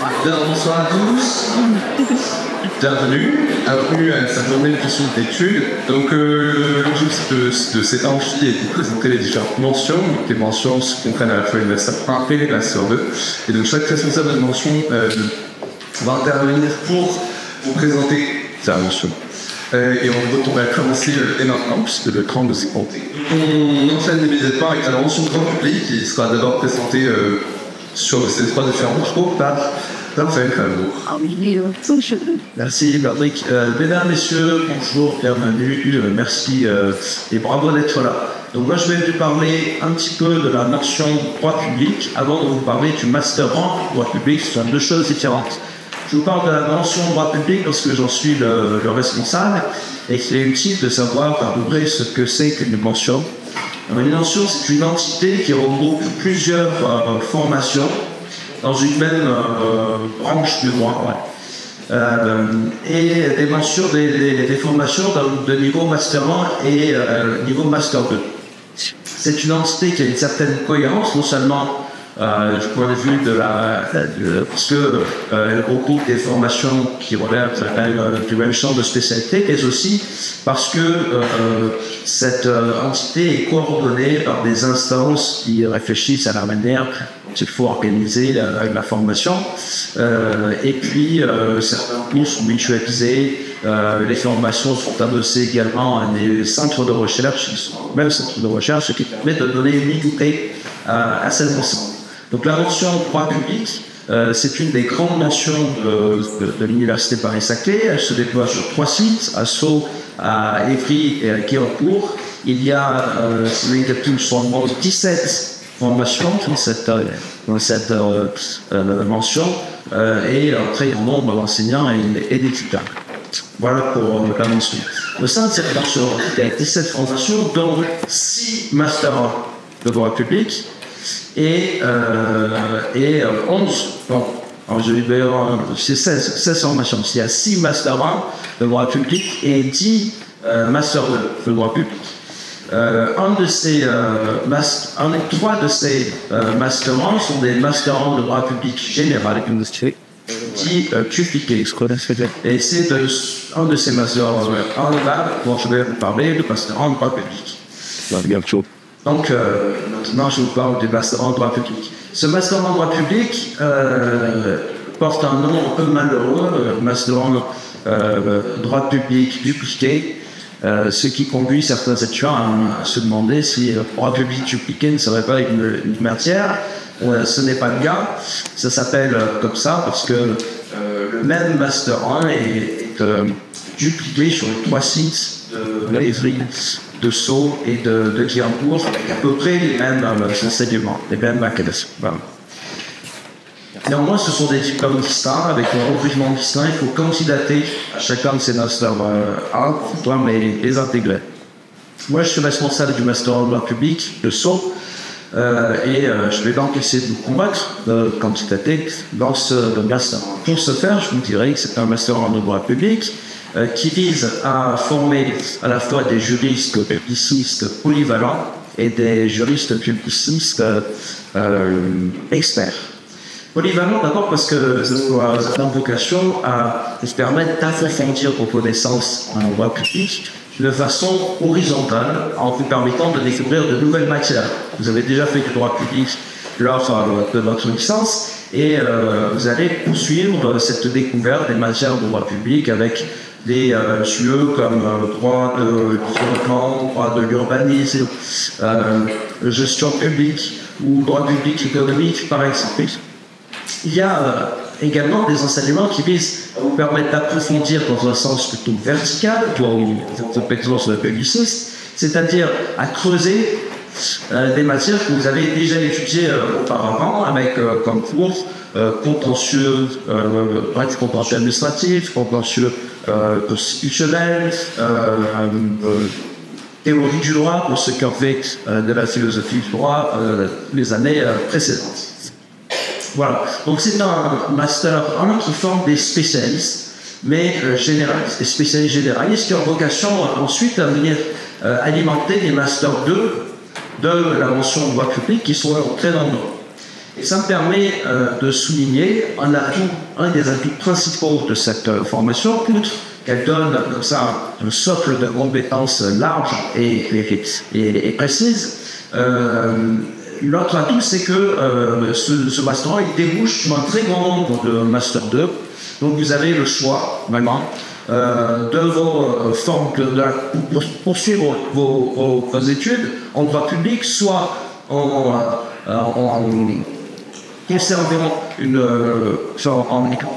Bonsoir à tous. Bienvenue à cette journée de question d'études. Donc, l'objectif de cet enregistrement est de présenter les différentes mentions. Donc, les mentions se comprennent à la fois une master 1 et les master 2. Et donc, chaque responsable de mention va intervenir pour vous présenter sa mention. Et on va commencer dès maintenant, puisque le temps de s'y compter. On enchaîne immédiatement avec la mention grand public, qui sera d'abord présentée sur ces trois différents cours par Raphaël Favour. Merci Patrick. Mesdames, Messieurs, bonjour, bienvenue, merci et bravo d'être là. Donc moi je vais vous parler un petit peu de la mention droit public avant de vous parler du master en droit public, ce sont deux choses différentes. Je vous parle de la mention droit public parce que j'en suis le responsable et c'est utile de savoir à peu près ce que c'est qu'une mention. Une mention, c'est une entité qui regroupe plusieurs formations dans une même branche du droit. Et des mentions, des formations de niveau Master 1 et niveau Master 2. C'est une entité qui a une certaine cohérence, non seulement du point de vue parce qu'elle regroupe des formations qui relèvent du même champ de spécialité, mais aussi parce que cette entité est coordonnée par des instances qui réfléchissent à la manière dont il faut organiser la formation. Et puis, certains cours sont mutualisés. Les formations sont adossées également à des centres de recherche, qui sont même centres de recherche, qui permettent de donner une unité à cette ensemble. Donc la mention droit public, c'est une des grandes mentions de l'Université Paris-Saclay. Elle se déploie sur 3 sites, à Sceaux, à Évry et à Guérecourt. Il y a, si vous voulez, 17 formations dans cette mention et un très grand nombre d'enseignants et d'étudiants. Voilà pour la mention. Au sein de cette mention, il y a 17 formations, dont 6 Master 1 de droit public, et 11, bon, c'est 16 formations. Il y a 6 Master 1 de droit public et 10 Master 2 de droit public. Trois de ces Master 1 sont des Master 1 de droit public général, dit QPK. Et c'est un de ces Master 1 là dont je vais vous parler, le Master 1 de droit public. Donc, maintenant, je vous parle du Master en droit public. Ce Master en droit public porte un nom un peu malheureux, Master en droit public dupliqué, ce qui conduit certains étudiants à se demander si droit public dupliqué ne serait pas une matière. Ce n'est pas le cas. Ça s'appelle comme ça parce que le même Master 1 est dupliqué sur les 3 sites de Évry, de Sceaux et de Guérecourt, avec à peu près les mêmes enseignements, les mêmes mécanismes. Voilà. Néanmoins, ce sont des diplômes distincts, avec un recrutement distinct. Il faut candidater à chacun de ces Master 1 pour pouvoir les intégrer. Moi, je suis responsable du Master 1 droit public de Sceaux et je vais donc essayer de vous convaincre de candidater dans ce Master 1. Pour ce faire, je vous dirais que c'est un Master 1 de droit public qui vise à former à la fois des juristes publicistes polyvalents et des juristes publicistes experts. Polyvalents d'abord parce que c'est une vocation à nous permettre d'approfondir vos connaissances en droit public de façon horizontale en vous permettant de découvrir de nouvelles matières. Vous avez déjà fait du droit public lors de votre licence et vous allez poursuivre cette découverte des matières de droit public avec des lieux comme droit de l'environnement, droit de l'urbanisme, gestion publique ou droit public économique par exemple. Il y a également des enseignements qui visent à vous permettre d'approfondir dans un sens plutôt vertical, pour une compétence de publiciste, c'est-à-dire à creuser des matières que vous avez déjà étudiées auparavant, avec comme cours contentieux, contentieux administratif, contentieux constitutionnel, théorie du droit, pour ceux qui ont fait de la philosophie du droit les années précédentes. Voilà, donc c'est un Master 1 qui forme des spécialistes, mais généralistes, des spécialistes généralistes qui ont vocation ensuite à venir alimenter les Master 2 de la mention droit public qui sont très nombreux. Et ça me permet de souligner un des atouts principaux de cette formation, outre qu'elle donne comme ça un socle de compétences large et précise. L'autre atout, c'est que ce master 1 il débouche sur un très grand nombre de master 2. Donc vous avez le choix, vraiment, de vos formes pour poursuivre vos études en droit public, soit en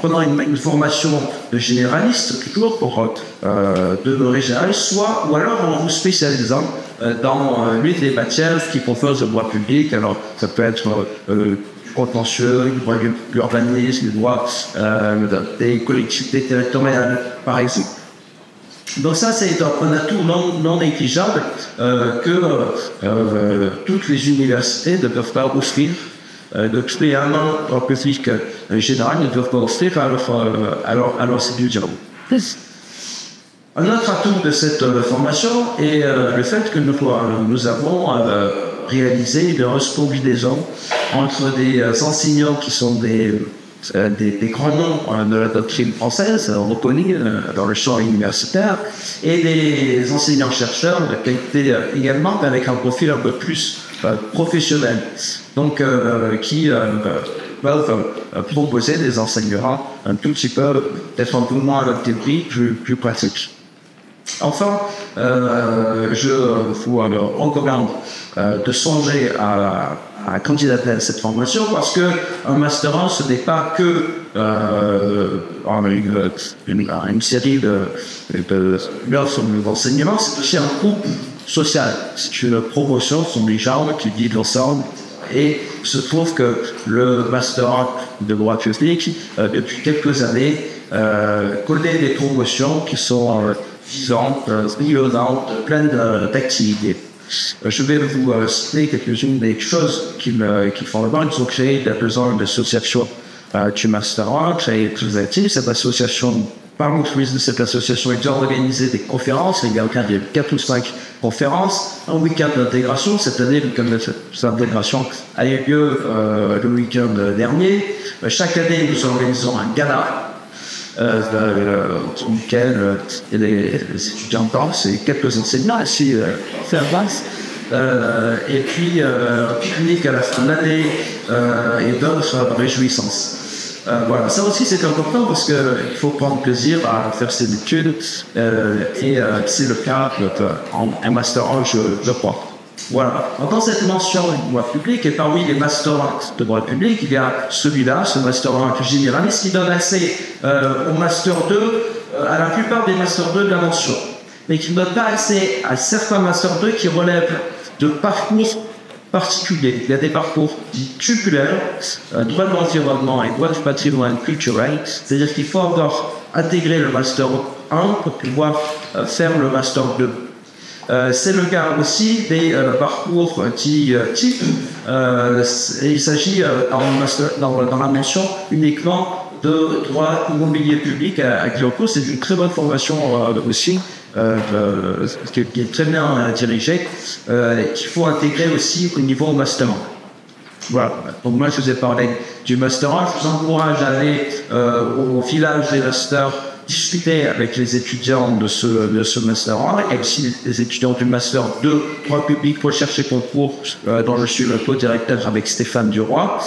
prenant une formation de généraliste, toujours pour demeurer généraliste, soit ou alors en vous spécialisant dans l'une des matières qui proposent le droit public. Alors ça peut être contentieux, le droit de l'urbanisme, le droit des collectivités territoriales, par exemple. Donc ça, c'est un atout non négligeable que toutes les universités ne peuvent pas offrir. Depuis un an, en public général, ne doivent pas offrir à leurs étudiants. Un autre atout de cette formation est le fait que nous avons réalisé une heureuse combinaison entre des enseignants qui sont des grands noms de la doctrine française, reconnus dans le champ universitaire, et des enseignants-chercheurs de qualité également, avec un profil un peu plus professionnel, donc qui peuvent proposer des enseignements un tout petit peu, peut-être un peu moins théoriques, plus pratiques. Enfin, je vous recommande de songer à candidater à cette formation, parce qu'un Master 1, ce n'est pas que une série d'enseignements, c'est aussi un groupe social. C'est une promotion, ce sont des gens qui vivent ensemble. Et il se trouve que le Master 1 de droit public, depuis quelques années, connaît des promotions qui sont visantes, rayonnantes, pleines d'activités. Je vais vous citer quelques-unes des choses qui font le bien. Ils ont créé quelques-unes d'associations du Master 1, créé très actifs. Cette association, parmi cette association, ils ont organisé des conférences. Il y a 4 ou 5 conférences, un week-end d'intégration. Cette année, le week-end d'intégration a eu lieu le week-end dernier. Chaque année, nous organisons un gala. Sur lequel les étudiants dansent et quelques enseignants aussi faire basse. Et puis un pique-nique à la fin de l'année et d'autres réjouissances. Voilà, ça aussi c'est important parce qu'il faut prendre plaisir à faire ses études et c'est le cas en Master 1, je crois. Voilà. Dans cette mention du droit public, et parmi les Master 1 de droit public, il y a celui-là, ce Master 1 généraliste, qui donne accès au Master 2, à la plupart des Master 2 de la mention, mais qui ne donne pas accès à certains Master 2 qui relèvent de parcours particuliers. Il y a des parcours dits tubulaires, droit de l'environnement et droit du patrimoine culturel, c'est-à-dire qu'il faut encore intégrer le Master 1 pour pouvoir faire le Master 2. C'est le cas aussi des parcours type. Il s'agit dans la mention uniquement de droit immobilier public à Cléopo. C'est une très bonne formation aussi, qui est très bien dirigée, qu'il faut intégrer aussi au niveau Master 1. Voilà. Donc moi, je vous ai parlé du Master 1. Je vous encourage à aller au village des masters, discuter avec les étudiants de ce Master 1 et aussi les étudiants du Master 2 droit public pour chercher concours dont je suis le co-directeur avec Stéphane Duroy,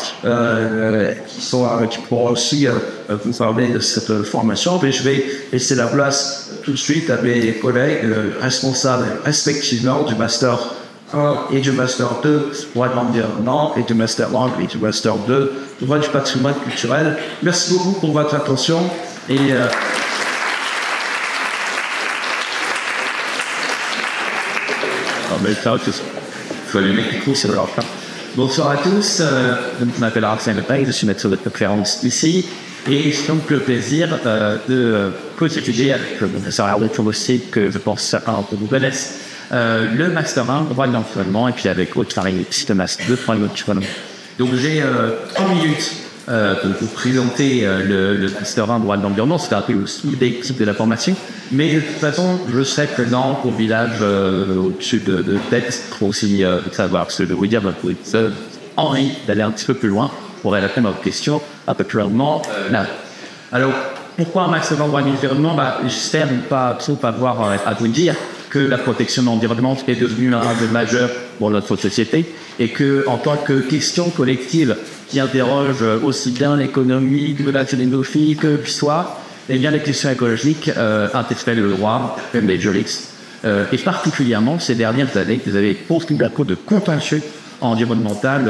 qui pourront aussi vous parler de cette formation. Mais je vais laisser la place tout de suite à mes collègues responsables respectivement du Master 1 et du Master 2 droit de l'environnement et du Master 1 et du Master 2 droit du patrimoine culturel. Merci beaucoup pour votre attention et bonsoir à tous, je m'appelle Arsène Lepage, je suis maître de conférence ici et j'ai donc le plaisir de co-étudier avec le professeur Arnaud aussi, que je pense certains d'entre vous connaissent, le Master 1 droit de l'environnement et puis avec autre variété de Master 2 droit de l'environnement. Donc j'ai 3 minutes pour vous présenter le Master 1 droit de l'environnement. C'est un peu aussi l'équipe de la formation, mais de toute façon je serai présent au village au-dessus de Tête pour aussi savoir ce que je veux dire dans le envie d'aller un petit peu plus loin pour répondre à votre question un peu plus longuement là. Alors, pourquoi un master en droit de l'environnement? J'espère ne pas trop avoir à vous dire que la protection de l'environnement est devenue un enjeu majeur pour notre société et que, en tant que question collective qui interroge aussi bien l'économie que la philosophie que l'histoire, eh bien, les questions écologiques interpellent le droit, même les juristes. Et particulièrement, ces dernières années, vous avez beaucoup de contentieux environnemental,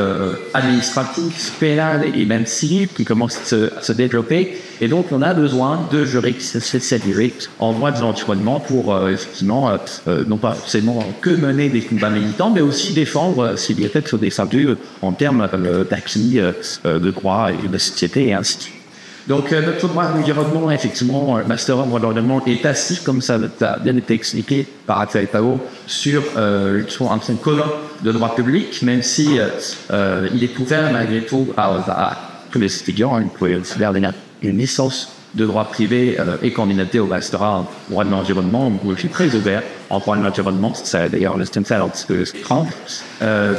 administratif, pénal et même civil qui commencent à se développer. Et donc, on a besoin de juristes spécialisés en droit de l'environnement pour, effectivement, non pas forcément que mener des combats militants, mais aussi défendre s'il y a peut-être des abus en termes d'acquis de droit et de société et ainsi de suite. Donc, notre droit de l'environnement, effectivement, master en droit de l'environnement est assis, comme ça a bien été expliqué par Axel Pao, sur un tronc commun de droit public, même si il est ouvert malgré tout à tous les étudiants. Ils pouvaient faire une licence de droit privé et candidater au master en droit de l'environnement. Je suis très ouvert en droit de l'environnement. Ça, d'ailleurs, le stem cell, c'est grand.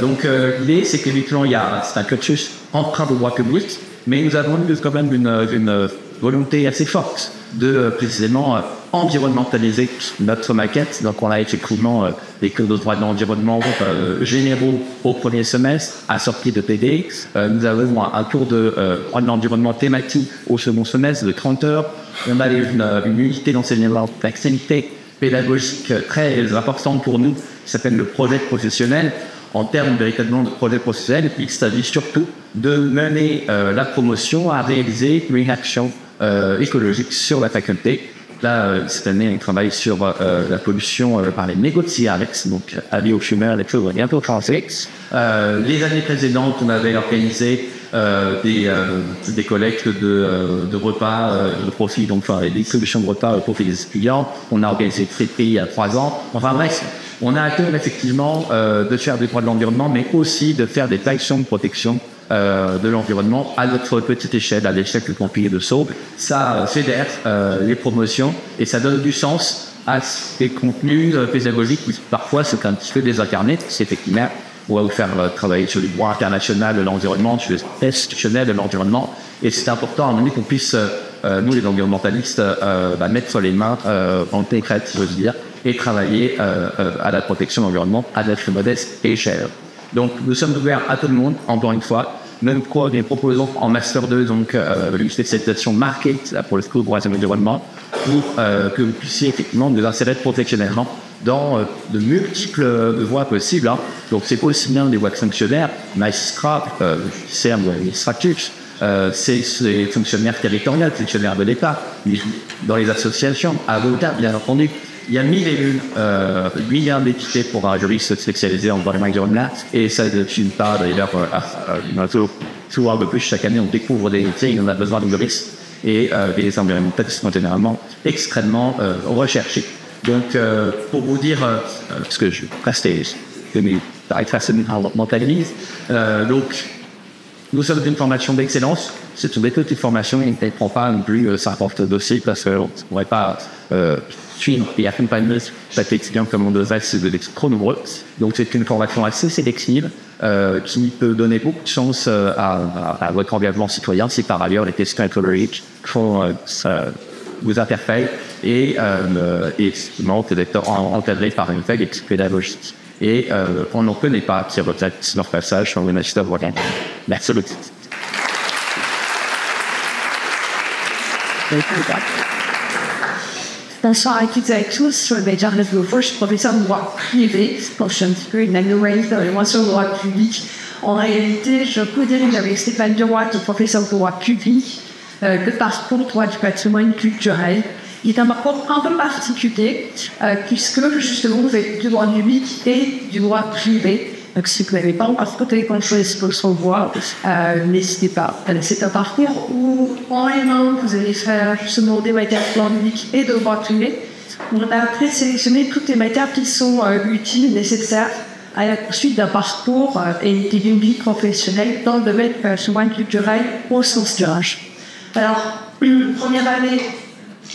Donc, l'idée, c'est qu'évidemment, c'est un cursus emprunt de droit public, mais nous avons eu quand même une volonté assez forte de précisément environnementaliser notre maquette. Donc on a effectivement des cours de droit de l'environnement généraux au premier semestre, assortis de TD. Nous avons un cours de droit de l'environnement thématique au second semestre de 30 heures. On a une unité d'enseignement d'activité pédagogique très importante pour nous, qui s'appelle le projet professionnel. En termes véritablement de projet professionnel, il s'agit surtout de mener la promotion à réaliser une action écologique sur la faculté. Là, cette année, on travaille sur la pollution par les mégots de cigarettes, donc avis aux fumeurs, les choses bientôt français. Les années précédentes, on avait organisé des collectes de repas de profit, donc des distributions de repas au profit des étudiants. On a organisé Fréterie il y a 3 ans. Enfin bref, on a à cœur effectivement de faire des droits de l'environnement, mais aussi de faire des actions de protection de l'environnement à notre petite échelle, à l'échelle du Camping de Sauve. Ça fédère les promotions et ça donne du sens à ces contenus pédagogiques qui parfois sont un petit peu désincarnés. C'est effectivement, on va vous faire travailler sur le droit international de l'environnement, sur le institutionnel de l'environnement. Et c'est important à un moment qu'on puisse, nous les environnementalistes, mettre les mains en concrète, je veux dire, et travailler à la protection de l'environnement à notre modeste échelle. Donc nous sommes ouverts à tout le monde, encore une fois. Nous proposons en Master 2 donc, une spécialisation marquée pour le school droit de l'environnement pour que vous puissiez effectivement nous insérer professionnellement dans de multiples voies possibles. Hein. Donc c'est aussi bien des voies fonctionnaires, magistrats, judiciaires, administratifs, c'est les fonctionnaires territoriaux, fonctionnaires de l'État, dans les associations, avocats bien entendu. Il y a 1001 milliards d'équités pour un juriste spécialisé en droit de l'environnement et ça ne suffit pas d'ailleurs souvent un peu plus chaque année on découvre des métiers, on a besoin de juristes et les environnementalistes sont généralement extrêmement recherchés. Donc pour vous dire, parce que je reste mentaliste, donc nous sommes une formation d'excellence. C'est une méthode de formation qui ne prend pas non plus 50 dossiers parce qu'on ne pourrait pas suivre et accompagner chaque étudiant comme on devrait, c'est trop nombreux. Donc c'est une formation assez sélective qui peut donner beaucoup de chance à votre engagement citoyen si par ailleurs les questions écologiques vous interpellent et effectivement que d'être encadré par une vague pédagogique. Et on n'en connaît pas qui reflète leur passage sur le master voilà. Merci beaucoup. Bonsoir à toutes et à tous. Je suis Charles Beaufort, je suis professeur de droit privé. Je suis un petit peu une anomalie dans les mentions de droit public. En réalité, je peux dire avec Stéphane Duroy, professeur de droit public, de parcours de droit du patrimoine culturel. Il est un parcours un peu particulier, puisque justement, vous avez du droit public et du droit privé. Donc, si vous n'avez pas encore côté qu'on choisit pour son droit, n'hésitez pas. C'est un parcours où, en M1, vous allez faire justement des matières de droit public et de droit privé. On a présélectionné toutes les matières qui sont utiles, nécessaires à la poursuite d'un parcours et des publics professionnels dans le domaine du patrimoine culturel au sens large. Alors, première année,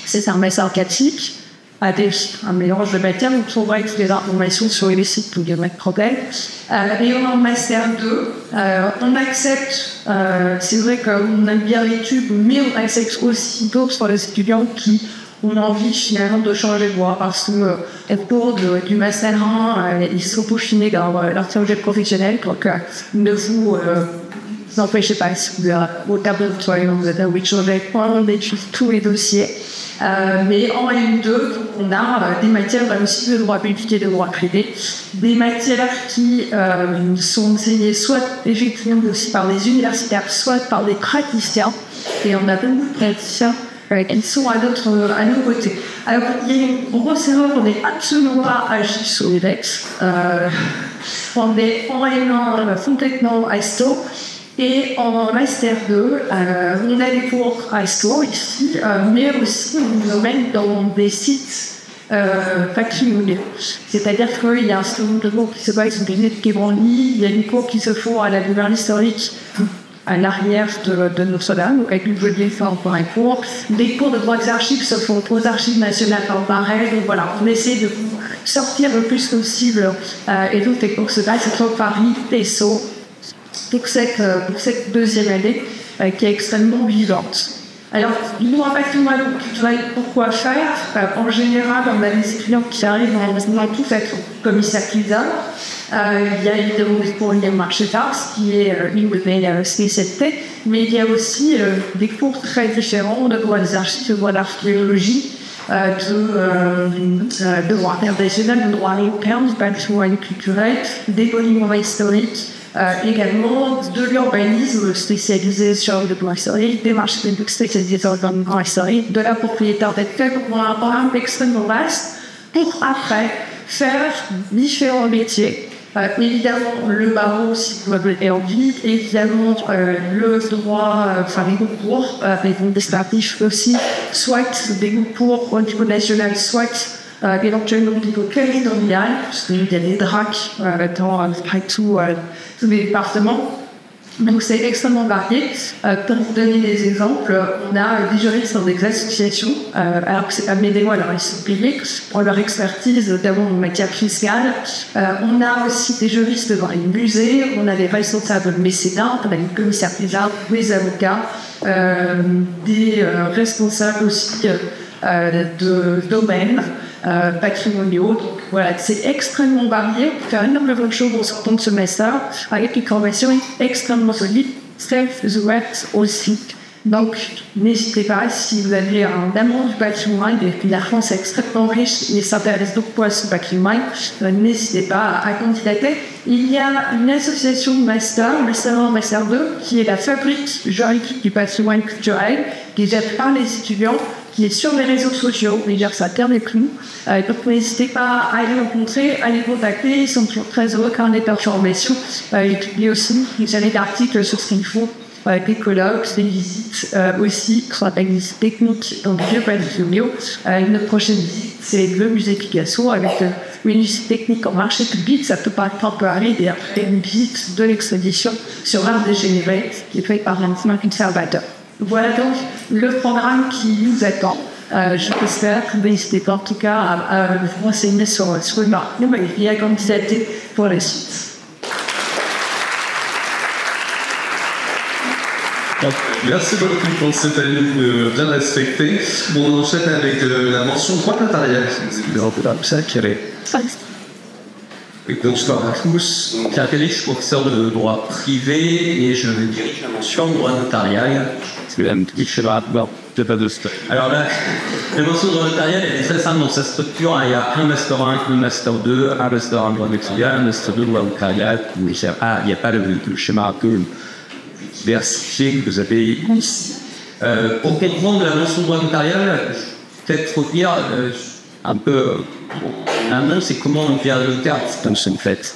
c'est un master classique. un mélange de matières. Vous trouverez toutes les informations sur les sites où il y a problème. Et en Master 2, on accepte, c'est vrai qu'on aime bien l'étude, mais on accepte aussi d'autres étudiants qui ont envie finalement de changer de voie parce que au cours du Master 1, ils sont peaufinés dans leur projet professionnel. Donc, ne vous empêchez pas, si vous êtes au tableau de travail, vous êtes envie de changer, on étudie tous les dossiers. Mais en M2, on a des matières aussi de droit public et de droit privé, des matières qui sont enseignées soit effectivement aussi par des universitaires, soit par des praticiens, et on a beaucoup de praticiens qui sont à nos côtés. Alors, il y a une grosse erreur, on n'est absolument pas agi sur les textes. On est en M1 complètement ISTO. Et en Master 2, on a des cours ISTO ici, mais aussi on nous emmène dans des sites patrimoniaux. C'est-à-dire qu'il y a un certain nombre de cours qui se passent sur des net qui vont en ligne, il y a des cours qui se font à la bibliothèque historique à l'arrière de Notre-Dame, avec une jolie forme pour un cours. Des cours de droit des archives se font aux archives nationales en pareil. Donc voilà, on essaie de sortir le plus possible. Et donc les cours se passent entre Paris et Sceaux. Pour cette deuxième année qui est extrêmement vivante. Alors, nous, en patrimoine culturel, pourquoi faire en général, on a des étudiants qui arrivent en tout fait commissaire Kisa. Il y a évidemment des cours liés au marché d'art, ce qui est une de mes spécialités, mais il y a aussi des cours très différents de droit des archives, de droit d'archéologie, de droit international, de droit européen, du patrimoine culturel, des monuments historiques. Également de l'urbanisme spécialisé sur le droit historique, des marchés publics spécialisés sur le droit historique, de la propriété intellectuelle, pour un programme extrêmement vaste, pour après faire différents métiers. Évidemment, le barreau, si vous l'avez envie, évidemment, le droit, les concours, les administratifs aussi, soit des concours au niveau national, soit éventuellement au niveau territorial, parce qu'il y a des DRAC dans tous les départements. Donc c'est extrêmement varié. Pour vous donner des exemples, on a des juristes dans des associations, alors que c'est pas bénévole, alors ils sont payés pour leur expertise, notamment en matière fiscale. On a aussi des juristes dans les musées, on a des responsables de mécénat, on a des commissaires priseurs, des avocats, des responsables aussi de domaines patrimoniaux. Donc voilà, c'est extrêmement varié. On peut faire énormément de choses au sortant de ce master avec une formation extrêmement solide, self-ouverte aussi. Donc n'hésitez pas, si vous avez un amour du patrimoine et que la France est extrêmement riche et s'intéresse beaucoup à ce patrimoine, n'hésitez pas à candidater. Il y a une association de master, Master 1, Master 2, qui est la fabrique juridique du patrimoine culturel, qui est faite par les étudiants, qui est sur les réseaux sociaux, c'est-à-dire que ça permet plus. Donc n'hésitez pas à les rencontrer, à les contacter, ils sont toujours très heureux quand on est en formation. Ils publient aussi des années d'articles sur ce qu'ils font, des colloques, des visites aussi, qui sont des visites techniques dans des vieux patrimoniaux. Une prochaine visite, c'est le musée Picasso avec une visite technique en marché public. Ça peut pas temporaire, et une visite de l'exposition sur l'art dégénéré qui est fait par un conservateur. Voilà donc le programme qui nous attend. J'espère que vous n'hésitez pas en tout cas à vous renseigner sur le marché et à candidater pour la suite. Merci beaucoup pour cette année bien respectée. On enchaîne avec la mention droit notarial. Donc, je suis Pierre-Félix, professeur de droit privé, et je dirige la mention droit notarial. Alors là, la mention droit notarial est très simple dans sa structure. Il y a un Master 1, un Master 2, un Master 1 droit notarial, un Master 2 droit notarial. Il n'y a pas le schéma que versifié que vous avez ici. Pour comprendre la mention droit notarial, peut-être faut dire un peu. Un nom, c'est comment on devient notaire, en fait.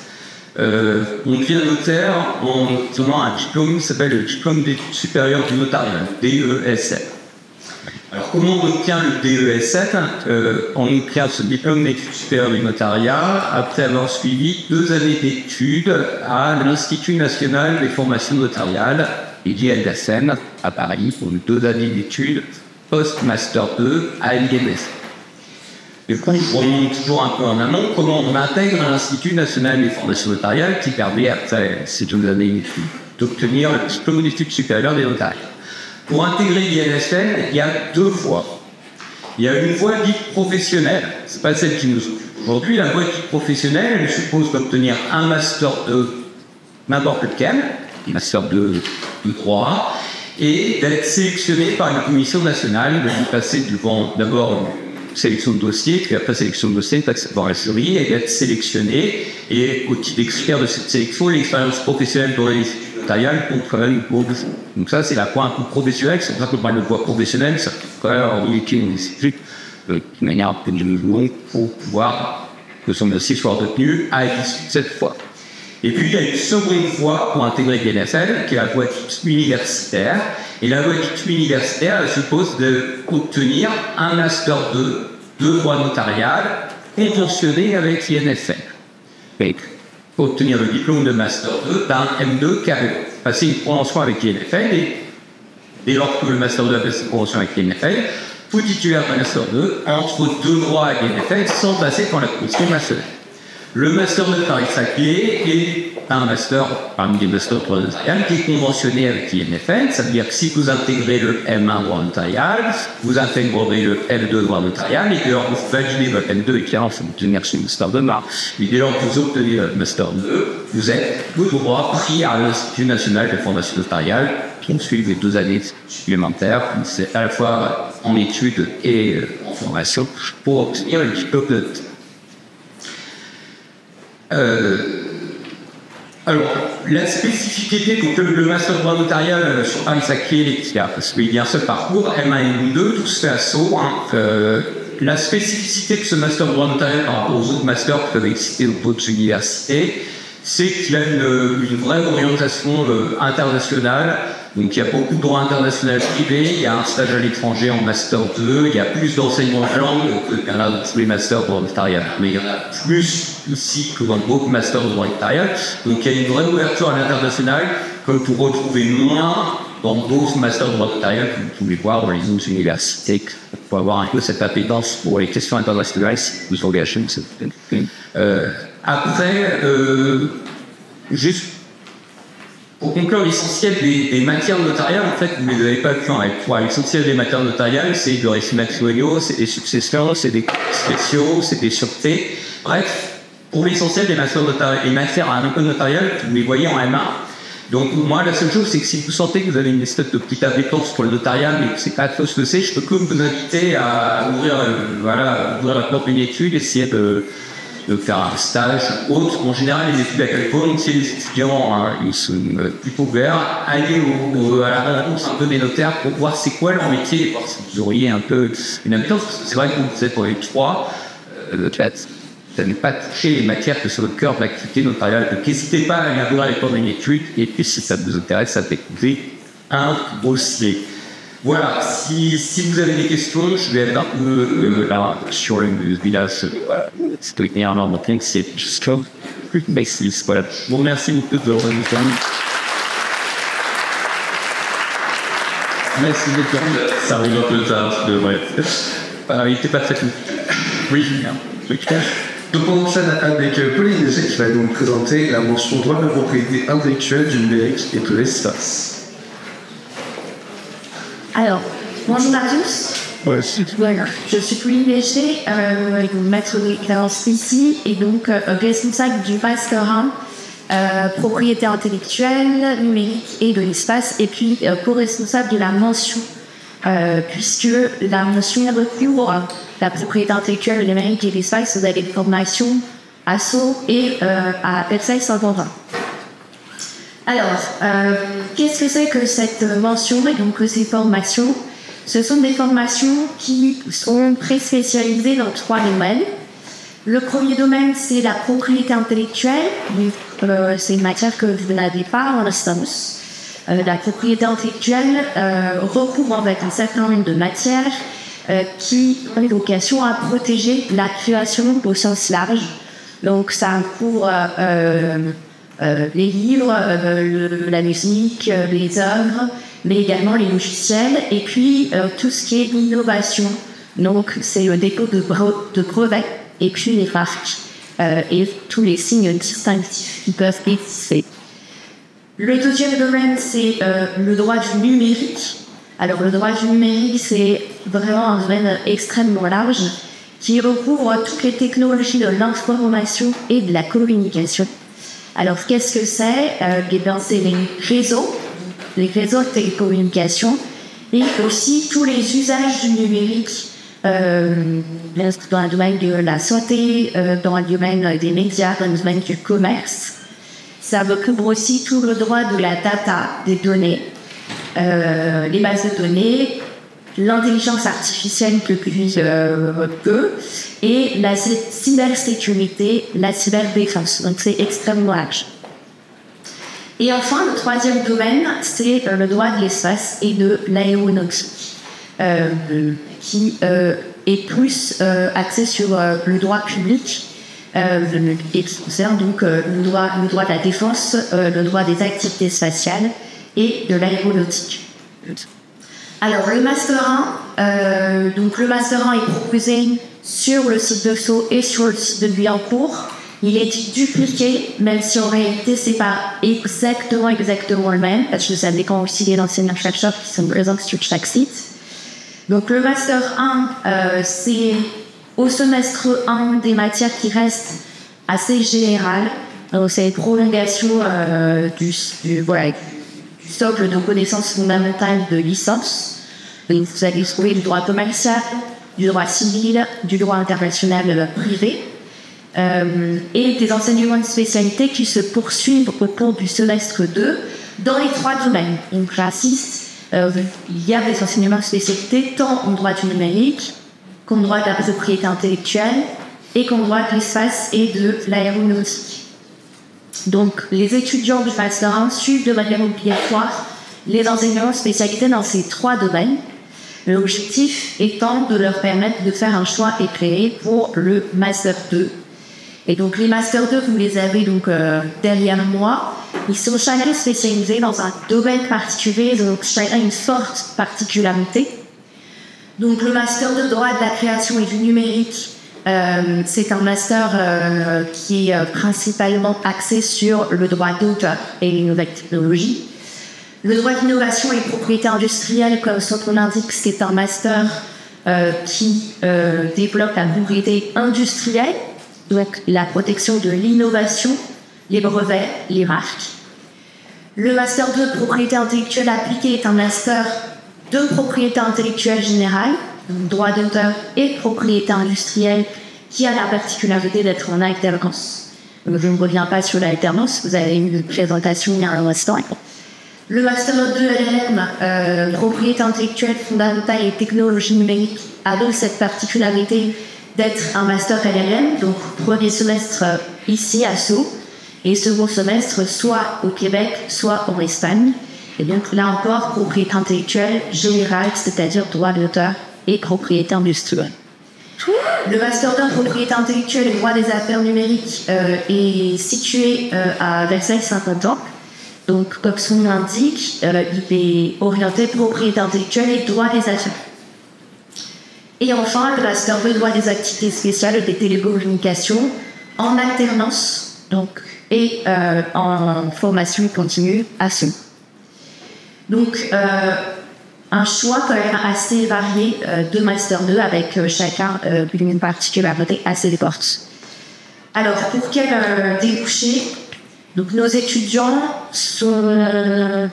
On devient notaire en obtenant un diplôme qui s'appelle le diplôme d'études supérieures du notariat, DESF. Alors, comment on obtient le DESF? On obtient ce diplôme d'études supérieures du notariat après avoir suivi 2 années d'études à l'Institut national des formations notariales, l'INSN, à Paris, pour 2 années d'études post-master 2 à l'INSN. Et puis, on remonte toujours un peu en amont, comment on intègre l'Institut national des formations notariales qui permet, après ces 2 années, d'obtenir le diplôme d'études supérieures des notariats. Pour intégrer l'INSN, il y a 2 voies. Il y a une voie dite professionnelle, c'est pas celle qui nous occupe. Aujourd'hui, la voie dite professionnelle, elle suppose d'obtenir un master de n'importe lequel, un master de droit, et d'être sélectionné par une commission nationale, de passer devant d'abord une sélection de dossier, puis après sélection de dossier, passer devant la jury, et d'être sélectionné, et au titre d'expert de cette sélection, l'expérience professionnelle pour les notariales compte quand même pour. Donc ça, c'est la voie un peu professionnelle, c'est pas que par le voie professionnelle, ça peut quand même indiquer une discipline de manière un peu de longue pour pouvoir que son dossier soit retenu à l'issue de cette fois. Et puis, il y a une seconde voie pour intégrer l'INSN, qui est la voie dite universitaire. Et la voie dite universitaire, elle suppose d'obtenir un master de droit notarial conventionné avec l'INSN. Et pour obtenir le diplôme de master 2 d'un M2 carré, passer une convention avec l'INSN, et dès lors que le master 2 a passé une convention avec l'INSN, tout titulaire d'un master 2 entre 2 droits avec l'INSN sans passer par la commission nationale. Le master de Paris Saclay est un master, parmi les masters de droit notarial, qui est conventionné avec l'INFN. Ça veut dire que si vous intégrez le M1 droit notarial, vous intégrerez le M2 droit notarial, et dès lors que vous validez votre M2, et clairement, ça vous obtenir ce master de mars. Et dès lors que vous obtenez le master 2, vous êtes de droit pris à l'Institut national des formations notariales, qui suit les 2 années supplémentaires. C'est à la fois en études et en formation pour obtenir le diplôme de. Alors, la spécificité, donc le master droit notarial sur Paris Saclay, parce qu'il y a un seul parcours, M1 et M2, tout se fait à Sceaux. La spécificité de ce master droit notarial par rapport aux autres masters qui peuvent exister dans d'autres universités, c'est qu'il a une vraie orientation internationale. Donc il y a beaucoup de droit international privé, il y a un stage à l'étranger en master 2, il y a plus d'enseignement de langue que dans tous les masters de droit notarial. Mais il y en a plus ici que dans d'autres masters de droit notarial. Donc il y a une vraie ouverture à l'international que vous retrouvez moins dans d'autres masters de droit notarial que vous pouvez voir dans les autres universités. Pour avoir un peu cette appétence pour les questions internationales, si vous engagez. Après, juste pour conclure, l'essentiel des matières notariales, en fait, vous ne les avez pas vu en F3. L'essentiel des matières notariales, c'est des récits matrimoniaux, c'est des successions, c'est des spéciaux, c'est des sûretés. Bref, pour l'essentiel des matières notariales, les matières un peu notariales, vous les voyez en M1. Donc, moi, la seule chose, c'est que si vous sentez que vous avez une espèce de petite appétence pour le notariat, mais que c'est pas trop ce que c'est, je peux que vous inviter à ouvrir votre propre étude, essayer de faire un stage ou autre. En général, les études à Californie, c'est les étudiants, ils sont plutôt ouverts. Allez à la rencontre un peu des notaires pour voir c'est quoi leur métier, voir si vous auriez un peu une appétence. C'est vrai que vous êtes pour les 3, ça n'est pas touché les matières que sur le cœur de l'activité notariale. Donc n'hésitez pas à aller ouvrir les cours d'une étude, et puis si ça vous intéresse, à découvrir un dossier. Voilà, si vous avez des questions, je vais être un peu là sur le village. C'est néerlandais, donc c'est juste plus bassiste. Voilà. Bon, merci beaucoup de votre attention. Merci beaucoup. Ça arrive un peu tard, il n'était pas fait. Oui, Donc on enchaîne avec Pauline Léger qui va nous présenter la mention droit de propriété intellectuelle du numérique et de l'espace. Alors, bonjour à tous. Ouais. Voilà, je suis Pauline Léger, maître de l'expérience ici et donc responsable du master 1, propriété intellectuelle, numérique et de l'espace, et puis co-responsable de la mention, puisque la mention recouvre la propriété intellectuelle, le numérique et l'espace. Vous avez des formations à Sceaux et à Versailles Saint-Quentin. Alors, qu'est-ce que c'est que cette mention et donc ces formations? Ce sont des formations qui sont très spécialisées dans 3 domaines. Le premier domaine, c'est la propriété intellectuelle. C'est une matière que vous n'avez pas en instance. La propriété intellectuelle recouvre en fait un certain nombre de matières qui ont vocation à protéger la création au sens large. Donc ça couvre les livres, la musique, les œuvres, mais également les logiciels, et puis tout ce qui est innovation Donc, c'est le dépôt de brevets et puis les marques et tous les signes distinctifs qui peuvent exister. Le deuxième domaine, c'est le droit du numérique. Alors, le droit du numérique, c'est vraiment un domaine extrêmement large qui recouvre toutes les technologies de l'information et de la communication. Alors, qu'est-ce que c'est? C'est les réseaux de télécommunications et aussi tous les usages du numérique dans le domaine de la santé, dans le domaine des médias, dans le domaine du commerce. Ça recouvre aussi tout le droit de la data, des données, les bases de données, l'intelligence artificielle et la cybersécurité, la cyberdéfense. Donc c'est extrêmement large. Et enfin, le troisième domaine, c'est le droit de l'espace et de l'aéronautique, qui est plus axé sur le droit public et qui concerne donc le droit de la défense, le droit des activités spatiales et de l'aéronautique. Alors, le Master 1, le Master 1 est proposé sur le site de Sceaux et sur le site de Billancourt. Il est dupliqué, même si en réalité, c'est pas exactement le même, parce que ça dépend aussi des enseignants-chercheurs qui sont présents sur chaque site. Donc, le Master 1, c'est au semestre 1 des matières qui restent assez générales. Donc, c'est une prolongation du socle de connaissances fondamentales de licence. Donc, vous allez trouver du droit commercial, du droit civil, du droit international privé, et des enseignements de spécialité qui se poursuivent au cours du semestre 2 dans les trois domaines. Donc, j'insiste, il y a des enseignements de spécialité tant en droit du numérique qu'en droit de la propriété intellectuelle et qu'en droit de l'espace et de l'aéronautique. Donc, les étudiants du Master 1 suivent de manière obligatoire les enseignements de spécialité dans ces trois domaines, l'objectif étant de leur permettre de faire un choix éclairé pour le Master 2. Et donc, les Master 2, vous les avez donc derrière moi. Ils sont chacun spécialisés dans un domaine particulier, donc chacun une forte particularité. Donc, le Master de droit de la création et du numérique, c'est un master qui est principalement axé sur le droit d'auteur et les nouvelles technologies. Le droit d'innovation et propriété industrielle, comme son nom l'indique, c'est un master qui développe la propriété industrielle, donc la protection de l'innovation, les brevets, les marques. Le master 2 propriété intellectuelle appliquée est un master de propriété intellectuelle générale, droit d'auteur et propriété industrielle, qui a la particularité d'être en alternance. Donc, je ne reviens pas sur l'alternance, vous avez eu une présentation il y a un instant. Le Master 2 LLM, propriété intellectuelle fondamentale et technologie numérique, a donc cette particularité d'être un Master LLM, donc premier semestre ici à Sceaux, et second semestre soit au Québec, soit en Espagne. Et donc là encore, propriété intellectuelle générale, c'est-à-dire droit d'auteur et propriété industrielle. Le Master 2 propriété intellectuelle et droit des affaires numériques est situé à Versailles-Saint-Quentin. Donc, comme son nom l'indique, il est orienté propriété intellectuelle et droit des affaires. Et enfin, le Master 2 droit des activités spéciales des télécommunications en alternance, donc, et en formation continue à Sceaux. Donc, un choix quand même assez varié de Master 2 avec chacun une particularité assez forte. Alors, pour quel débouché? Donc, nos étudiants sont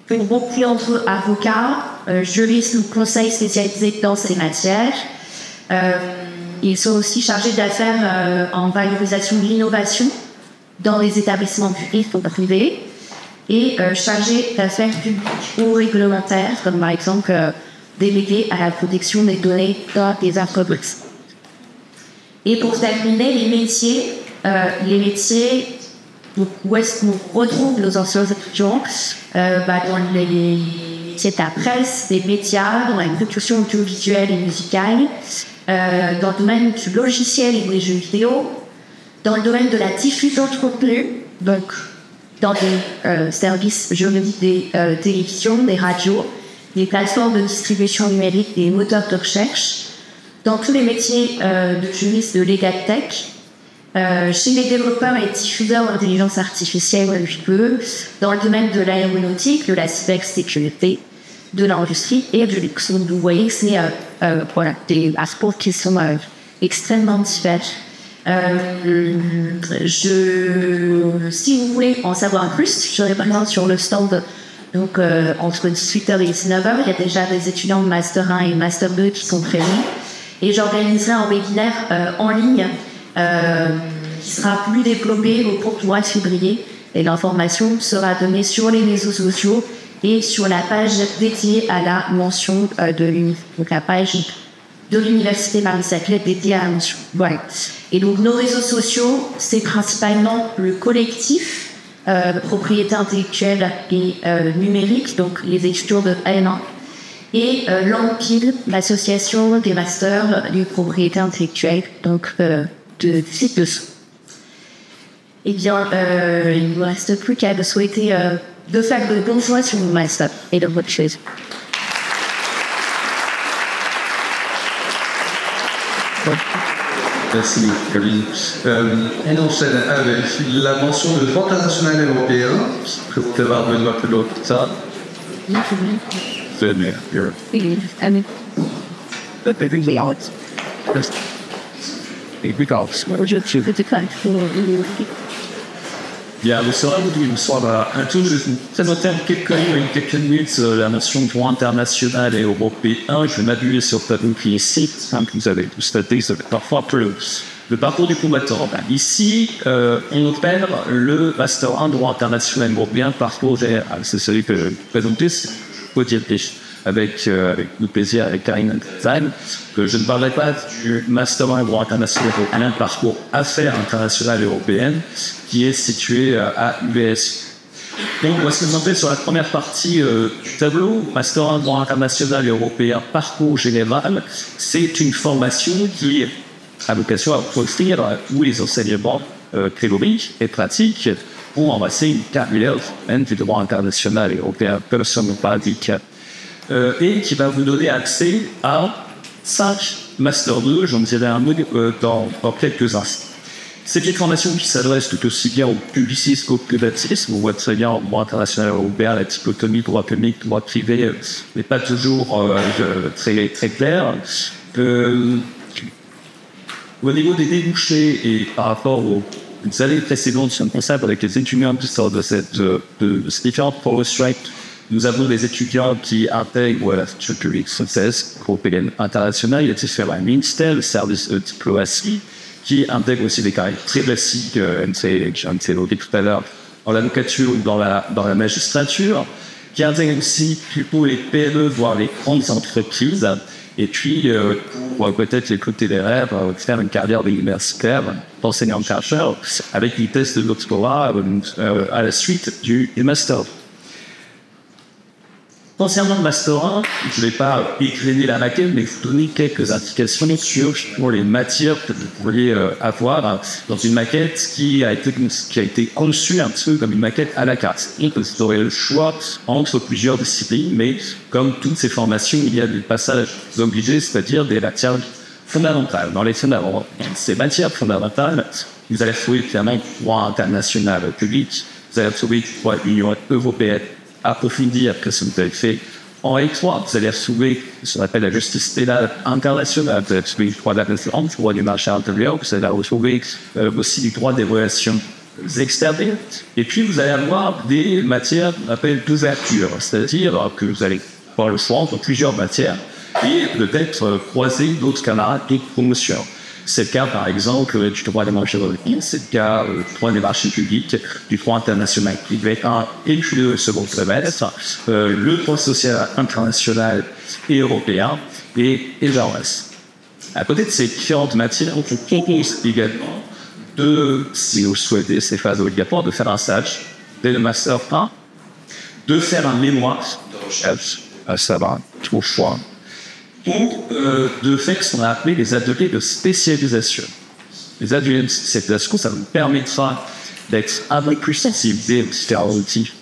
beaucoup entre eux avocats, juristes ou conseils spécialisés dans ces matières. Ils sont aussi chargés d'affaires en valorisation de l'innovation dans les établissements publics ou privés et chargés d'affaires publiques ou réglementaires, comme par exemple délégués à la protection des données dans les entreprises. Et pour terminer, les métiers, où est-ce qu'on retrouve nos anciens étudiants? Dans les métiers de la presse, des médias, dans la production audiovisuelle et musicale, dans le domaine du logiciel et des jeux vidéo, dans le domaine de la diffusion de contenu, donc dans des services juridiques, des télévisions, des radios, des plateformes de distribution numérique, des moteurs de recherche, dans tous les métiers de juriste de Legal Tech, chez les développeurs et diffuseurs d'intelligence artificielle, dans le domaine de l'aéronautique, de la cybersécurité, de l'industrie et du luxe. Donc, vous voyez, c'est voilà, des aspects qui sont extrêmement différents. Si vous voulez en savoir plus, je serai maintenant sur le stand. Donc, entre 18h et 19h, il y a déjà des étudiants de Master 1 et Master 2 qui sont prévus. Et j'organiserai un webinaire en ligne qui sera plus développé au cours du mois de février. Et l'information sera donnée sur les réseaux sociaux et sur la page dédiée à la mention donc la page de l'Université Paris-Saclay dédiée à la mention. Voilà. Et donc, nos réseaux sociaux, c'est principalement le collectif propriété intellectuelle et numérique, donc les étudiants de N1, et l'Empile, l'association des masters du propriété intellectuelle, donc de site de sous. Eh bien, il ne me reste plus qu'à vous souhaiter de faire de bons choix sur vos masters et de votre chaise. Merci, Camille. On enchaîne avec la mention de droit international européen. Je peux vous avoir besoin de l'autre, ça. C'est bien. Bien, vous serez une soirée un tout. Ça doit être quelques minutes la notion de droit international et européen. Je vais m'appuyer sur le tableau qui est ici, que vous avez constaté, ça va parfois plus le parcours du combattant. Ici, on opère le Master 1 droit international européen, parcours général. C'est celui que je présente avec le plaisir, avec Karine Zayn, que je ne parlerai pas du Master 1 droit international européen, parcours affaires internationales européennes, qui est situé à UBS. Donc, on va se concentrer sur la première partie du tableau. Master 1 droit international européen, parcours général. C'est une formation qui a vocation à offrir où les enseignements théoriques et pratiques ont embrassé une carrière du droit international européen, personne pas dit et qui va vous donner accès à 5 Master 2, j'en dirai un mot dans quelques instants. C'est une formation qui s'adresse tout aussi bien aux publicistes qu'aux privatistes. On voit très bien en droit international européen la dichotomie droit public, droit privé n'est pas toujours très claire. Au niveau des débouchés et par rapport aux années précédentes, si on constate avec les étudiants qui sortent de ces différentes promotions, nous avons des étudiants qui intègrent la structure publique française, européenne, internationale. Il y a différents ministères, le service de diplomatie, qui intègrent aussi des carrières très classiques, j'en ai évoqué tout à l'heure, dans l'avocature ou dans la magistrature, qui intègrent aussi plutôt les PME, voire les grandes entreprises, et puis, pour peut-être les côtés des rêves, faire une carrière d'universitaire, d'enseignant-chercheur, avec une thèse de doctorat à la suite du master. Concernant le Master 1, je ne vais pas écrire la maquette, mais vous donner quelques indications sur les matières que vous pourriez avoir dans une maquette qui a été conçue un peu comme une maquette à la carte. Et vous aurez le choix entre plusieurs disciplines, mais comme toutes ces formations, il y a des passages obligés, c'est-à-dire des matières fondamentales. Dans ces matières fondamentales, vous allez trouver clairement le droit international public, vous allez trouver le droit de l'Union européenne, approfondir que ce que vous avez fait en étroit. Vous allez retrouver ce qu'on appelle la justice pénale internationale. Vous allez retrouver le droit de la référence, le droit du marché intérieur. Vous allez retrouver aussi le droit des relations extérieures. Et puis, vous allez avoir des matières qu'on appelle d'ouverture, c'est-à-dire que vous allez avoir le choix entre plusieurs matières et peut-être croiser d'autres camarades de promotion. C'est le cas, par exemple, du droit des marchés européens, c'est le cas du droit des marchés publics, du droit international privé 1 et puis le second trimestre, le droit social international et européen, et le reste. À côté de ces différentes matières, on propose également si vous souhaitez, ces phases obligatoires, de faire un stage dès le Master 1, de faire un mémoire de recherche, à savoir, au choix, ou de faire ce qu'on a appelé les ateliers de spécialisation. Les ateliers de spécialisation, ça vous permettra d'être un peu plus sensibilisé aux stéréotypes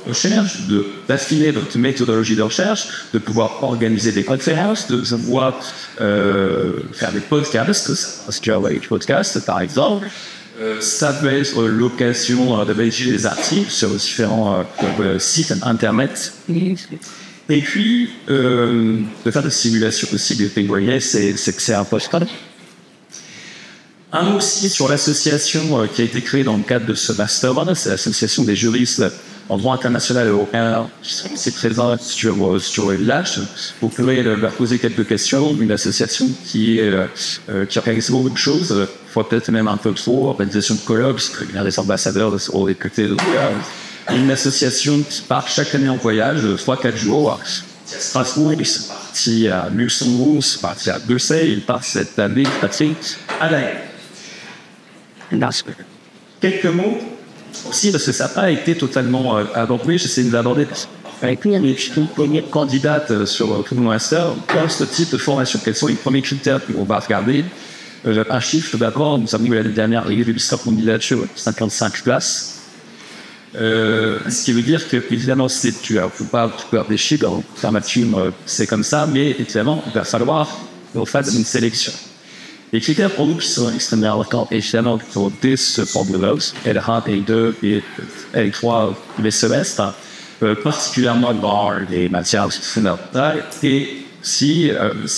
recherche, d'affiner notre méthodologie de recherche, de pouvoir organiser des conférences, de pouvoir faire des podcasts, parce qu'il y a des podcasts par exemple. Ça peut être l'occasion de rédiger des articles sur différents sites internet. Et puis, de faire des simulations aussi. Vous voyez, c'est un podcast. Un mot aussi sur l'association qui a été créée dans le cadre de ce master, c'est l'association des juristes en droit international et européen. C'est présent sur le village. Vous pouvez leur poser quelques questions. Une association qui organise beaucoup de choses, peut-être même un peu trop, organisation de colloques, il y a des ambassadeurs sur les côtés. Une association qui part chaque année en voyage, 3-4 jours. Strasbourg, ils sont partis à Luxembourg, ils sont partis à Bruxelles, ils partent cette année, à La Haye. Quelques mots aussi, parce que ça n'a pas été totalement abordé, j'essaie de l'aborder avec les premières candidates sur tout le master. Pour ce type de formation, quels sont les premiers critères qu'on va regarder? Un chiffre d'abord, nous avons eu l'année dernière les résultats candidature, 55 places. Ce qui veut dire que, évidemment, tu ne peux pas faire des chiffres, en formature, c'est comme ça, mais évidemment, il va falloir qu'on fasse une sélection. Les critères pour nous qui sont extrêmement importants, évidemment, pour 10 formules, L1, L2 et L3 les semestres, particulièrement dans les matières fondamentales, et si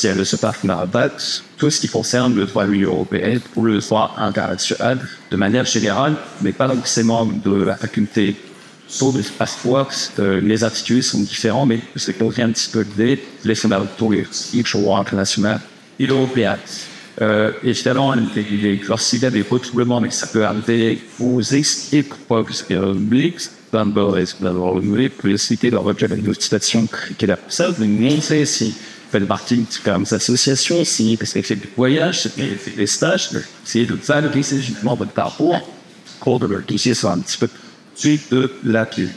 elles ne se partenaient pas, tout ce qui concerne le droit de l'Union européenne ou le droit international de manière générale, mais pas forcément de la faculté. Sauf de passeport, les attitudes sont différentes, mais c'est qu'on vient un petit peu les fondamentaux, le droit international et européen. Évidemment, lorsqu'il y a des retournements, mais ça peut arriver aux expliquer pourquoi vous avez un mix, d'abord, vous pouvez expliquer leur objet de situation qui est la personne, vous montrer si fait partie de ces associations, si parce qu'elle fait des voyages, elle fait des stages, essayer de valoriser justement votre parcours, pour de leur dossier soit un petit peu suite de la pub.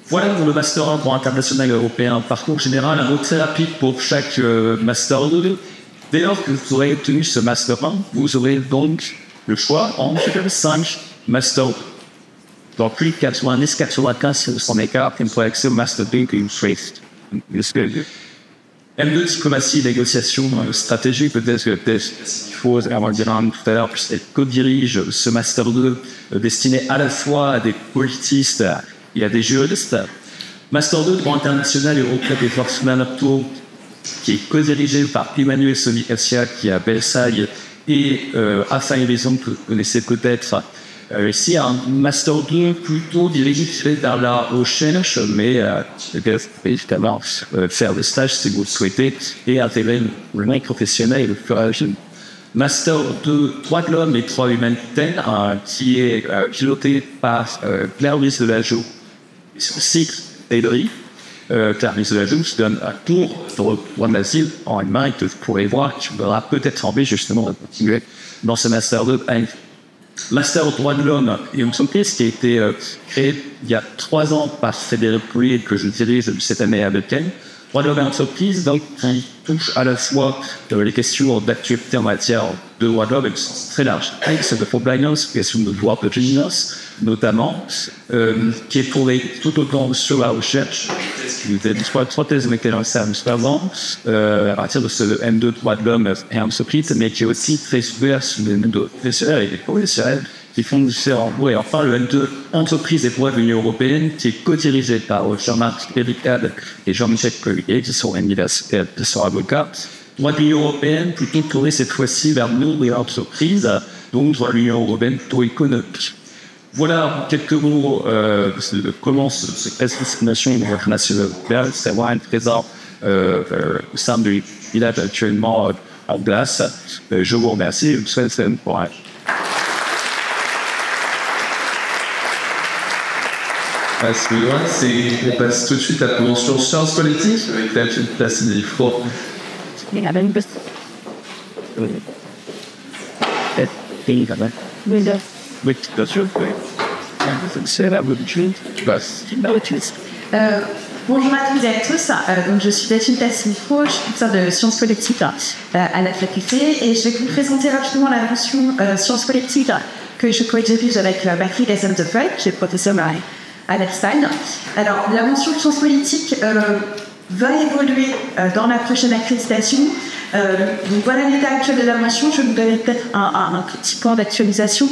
Voilà pour le Master 1 droit international européen. Parcours général, un mot très rapide pour chaque Master 2. Dès lors que vous aurez obtenu ce Master 1, vous aurez donc le choix entre 5 Master 2. Donc, plus de 90-95 son écart, il faut accès au Master 2 qu'une phrase. M2, diplomatie, négociation stratégique, peut-être qu'il faut avoir dit tout à l'heure, elle co-dirige ce Master 2 destiné à la fois à des politistes et à des juristes. Master 2, droit international et européen des forces fondamentaux, qui est co-dirigé par Emmanuel Sonicassia, qui est à Versailles, et Hassan Elizon, que vous connaissez peut-être. Ici, un Master 2 plutôt dirigé vers la recherche, mais évidemment faire des stages si vous le souhaitez, et intégrer le monde professionnel et le jeune. Master 2 droit de l'homme et droit humanitaire, qui est piloté par Claire-Louise Delageau, sur le site Edery. Claire-Louise Delageau se donne un tour pour le droit de l'asile en Allemagne, que vous pourrez voir, qui aura peut-être envie justement de continuer dans ce Master 2. Master droit de l'homme et une entreprise qui a été créée il y a 3 ans par Frédéric Poulier, que je dirige cette année avec elle. Droit de l'homme et entreprise, donc, qui touche à la fois les questions d'actualité en matière de droit de l'homme, et très large. C'est de compliance, question de droit de vigilance, notamment, qui est tourné tout autant sur la recherche, trois thèses avec un service avant, à partir de ce M2 droit de l'homme et entreprise, mais qui est aussi très ouvert sur les M2 professionnels et les professionnels qui font différents. Et enfin, le M2 entreprise et droit de l'Union européenne, qui est co-dirigé par Jean-Marc Péricade et Jean-Michel Collier, qui sont universitaires, qui sont avocats. Droit de l'Union européenne, plutôt tourné cette fois-ci vers nous et l'entreprise, donc droit de l'Union européenne plutôt économique. Voilà quelques mots de comment cette destination internationale européenne, c'est vraiment un présent au sein du village actuellement en place. Je vous remercie. Je vous souhaite un bon courage. Parce que là, on passe tout de suite à la mention sciences politiques, avec la petite place des fois. Il y a même Oui, bien sûr. C'est la bonne chose. Bonjour à toutes et à tous. Donc je suis Delphine Tassimifo, je suis professeure de sciences politiques à la faculté et je vais vous présenter rapidement la notion sciences politiques que je co-dirige avec Marie Descentes de Feuille, qui est professeure à Versailles. Alors, la mention de sciences politiques va évoluer dans la prochaine accréditation. Donc voilà l'état actuel de la mention. Je vous donnerai peut-être un petit point d'actualisation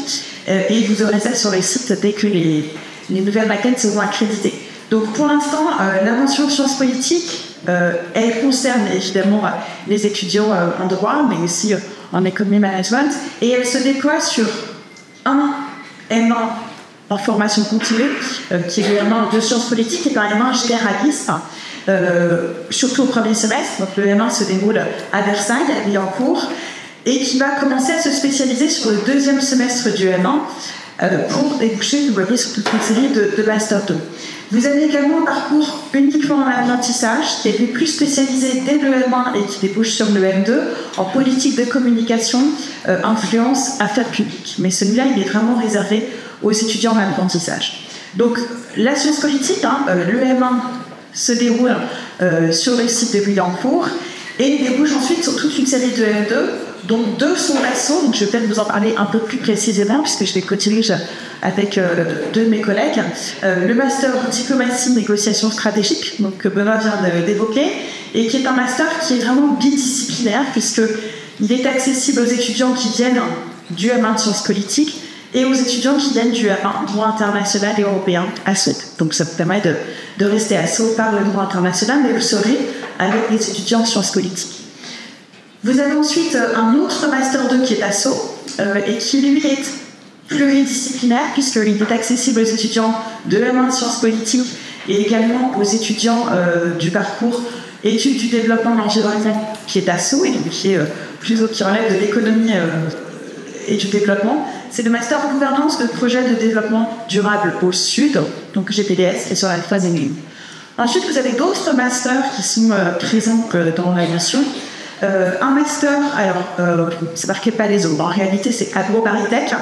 et vous aurez ça sur les sites dès que les nouvelles maquettes seront accréditées. Donc pour l'instant, la mention de sciences politiques, elle concerne évidemment les étudiants en droit, mais aussi en économie management, et elle se déploie sur un M1 en formation continue, qui est le M1 de sciences politiques, et un M1 généraliste, surtout au premier semestre. Donc le M1 se déroule à Versailles, à Billancourt, et qui va commencer à se spécialiser sur le deuxième semestre du M1 pour déboucher sur toute une série de Master 2. Vous avez également un parcours uniquement en apprentissage qui est plus spécialisé dès le M1 et qui débouche sur le M2 en politique de communication, influence, affaires publiques. Mais celui-là, il est vraiment réservé aux étudiants en apprentissage. Donc, la science politique, le M1 se déroule sur le site de Billancourt et débouche ensuite sur toute une série de M2, dont 2 sont l'assaut. Donc je vais peut-être vous en parler un peu plus précisément puisque je les co-dirige avec 2 de mes collègues. Le master diplomatie négociation stratégique, donc que Benoît vient d'évoquer, et qui est un master qui est vraiment bidisciplinaire puisqu'il est accessible aux étudiants qui viennent du M1 de sciences politiques et aux étudiants qui viennent du M1 droit international et européen à Sud. Donc ça vous permet de rester à Sceaux par le droit international, mais vous serez avec les étudiants en sciences politiques. Vous avez ensuite un autre Master 2 qui est à Sceaux et qui lui est pluridisciplinaire puisqu'il est accessible aux étudiants de M1 sciences politiques et également aux étudiants du parcours études du développement environnemental qui est à Sceaux et donc qui relève de l'économie et du développement. C'est le Master en gouvernance de projet de développement durable au Sud, donc GPDS, et sur la phase énigme. Ensuite, vous avez d'autres masters qui sont présents dans la nation. Un master, alors c'est marqué pas les autres, en réalité c'est AgroParisTech,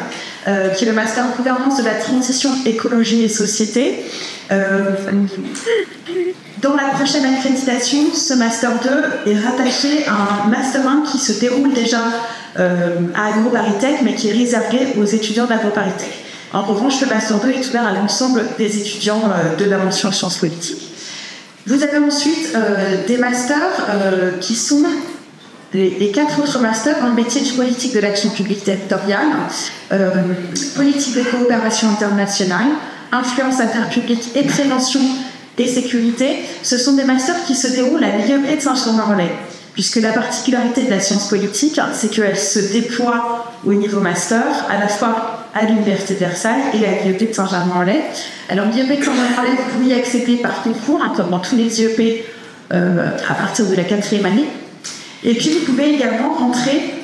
qui est le master en gouvernance de la transition écologie et société. Dans la prochaine accréditation, ce master 2 est rattaché à un master 1 qui se déroule déjà à AgroParisTech, mais qui est réservé aux étudiants d'AgroParisTech. En revanche, le master 2 est ouvert à l'ensemble des étudiants de la mention sciences politiques. Vous avez ensuite des masters qui sont les 4 autres masters en métier de politique de l'action publique territoriale, politique de coopération internationale, influence interpublique et prévention et sécurité. Ce sont des masters qui se déroulent à l'IEP de Saint-Germain-en-Laye, puisque la particularité de la science politique, c'est qu'elle se déploie au niveau master, à la fois à l'Université de Versailles et à l'IEP de Saint-Germain-en-Laye. Alors l'IEP de Saint-Germain-en-Laye, vous pouvez y accéder par concours, comme dans tous les IEP à partir de la 4e année. Et puis, vous pouvez également entrer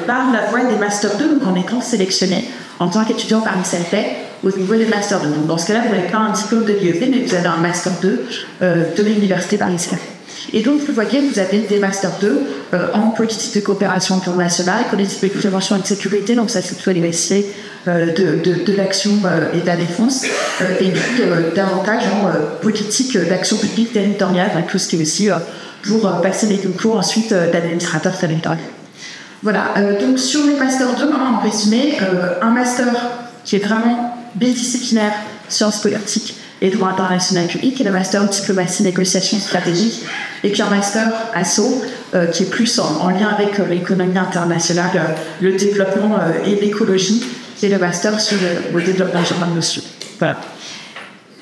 par la voie des Master 2, donc en étant sélectionné en tant qu'étudiant parmi CELPE au niveau des Master 2. Donc, dans ce cas-là, vous n'avez pas un diplôme de l'IEP, mais vous avez un Master 2 de l'Université Paris-CELPE. Et donc, vous voyez, vous avez des Master 2 en politique de coopération internationale, politique de prévention et de sécurité, donc ça, c'est plutôt les métiers de l'action et de la défense, et puis davantage en politique d'action publique territoriale, tout ce qui est aussi pour passer les concours ensuite d'administrateur territorial. Voilà, donc sur les Master 2, en résumé, un Master qui est vraiment bidisciplinaire, sciences politiques et droit international public, et le Master diplomatie, négociation stratégique, et puis un Master ASSO qui est plus en lien avec l'économie internationale, le développement et l'écologie, et le Master sur le développement durable au Sud. Voilà.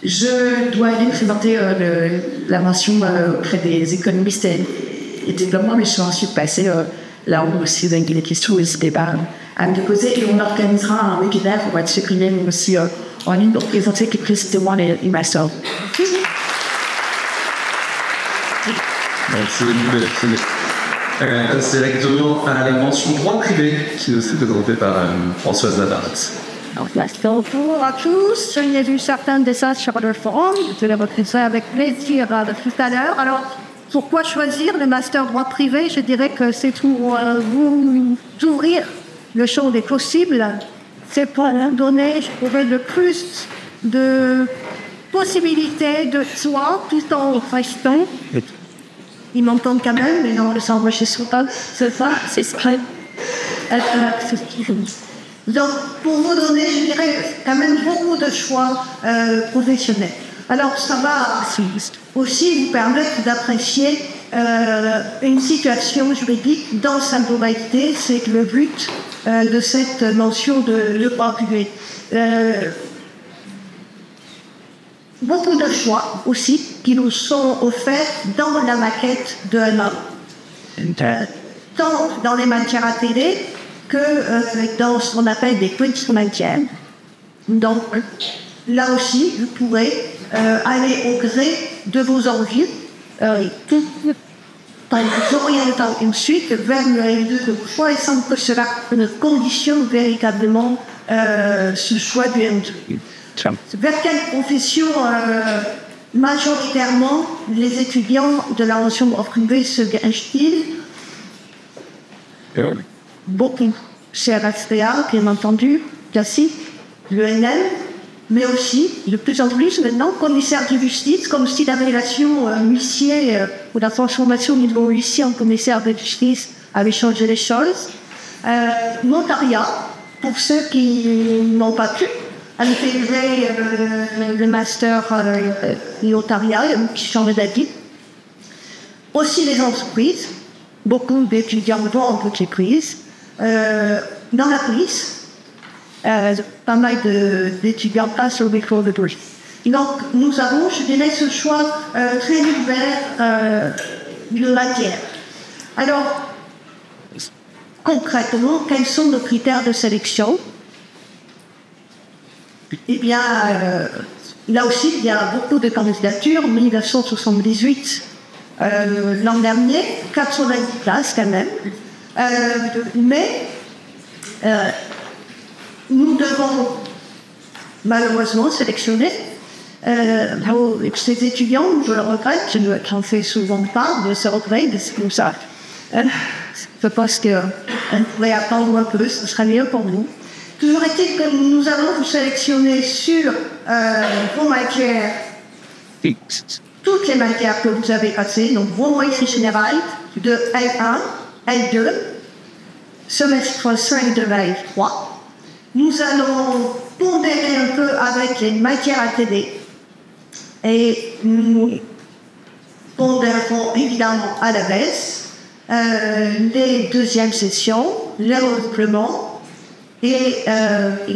Je dois aller présenter la mention auprès des économistes et développement, mais je vais ensuite passer là où si vous avez des questions, n'hésitez pas à me les poser, et on organisera un webinaire pour être supprimé aussi en ligne pour présenter plus précisément les masters. C'est directement à la mention droit privé qui nous est présentée par Françoise Labarthe. Bonjour à tous, j'ai vu certains dessins sur le forum, je vais les représenter avec plaisir tout à l'heure. Alors, pourquoi choisir le master droit privé? Je dirais que c'est pour vous ouvrir le champ des possibles. C'est pour donner, je dirais, le plus de possibilités de soi tout en restant. Ils m'entendent quand même, mais non, le s'enregistrer pas. C'est ça, c'est ça. Donc, pour vous donner, je dirais, quand même beaucoup de choix professionnels. Alors, ça va aussi vous permettre d'apprécier une situation juridique dans sa globalité. C'est le but de cette mention de droit privé. Beaucoup de choix aussi qui nous sont offerts dans la maquette de l'AMA. Tant dans les matières à télé que dans ce qu'on appelle des quiz matières. Donc, là aussi, vous pourrez aller au gré de vos envies, en vous orientant ensuite vers le L2 de vos choix et sans que cela ne conditionne véritablement ce choix du L2. Vers quelle profession majoritairement les étudiants de la mention droit privé se dirigent-ils? Beaucoup CRFPA, bien entendu, classique, l'ENM, mais aussi, de plus en plus maintenant, commissaire de justice, comme si la relation huissier ou la transformation du niveau huissier en commissaire de justice avait changé les choses. Notariat, pour ceux qui n'ont pas pu intégrer le master notariat, qui change d'avis. Aussi les entreprises, beaucoup d'étudiants vont en entreprise. Dans la police, pas mal d'étudiants passent au micro de police. Donc, nous avons, je dirais, ce choix très ouvert de matière. Alors, concrètement, quels sont nos critères de sélection? Eh bien, là aussi, il y a beaucoup de candidatures. 1978, l'an dernier, 90 places quand même. Mais nous devons malheureusement sélectionner ces étudiants, je le regrette, j'en fais souvent part de ce regret, c'est comme ça. Je pense qu'on pourrait attendre un peu, ce sera mieux pour nous. Toujours est-il que nous allons vous sélectionner sur vos matières, toutes les matières que vous avez passées, donc vos moyennes générales de L1, L2, semestre 5 de la L3. Nous allons pondérer un peu avec les matières à TD et nous pondérerons évidemment à la baisse les deuxièmes sessions, les redoublements. Et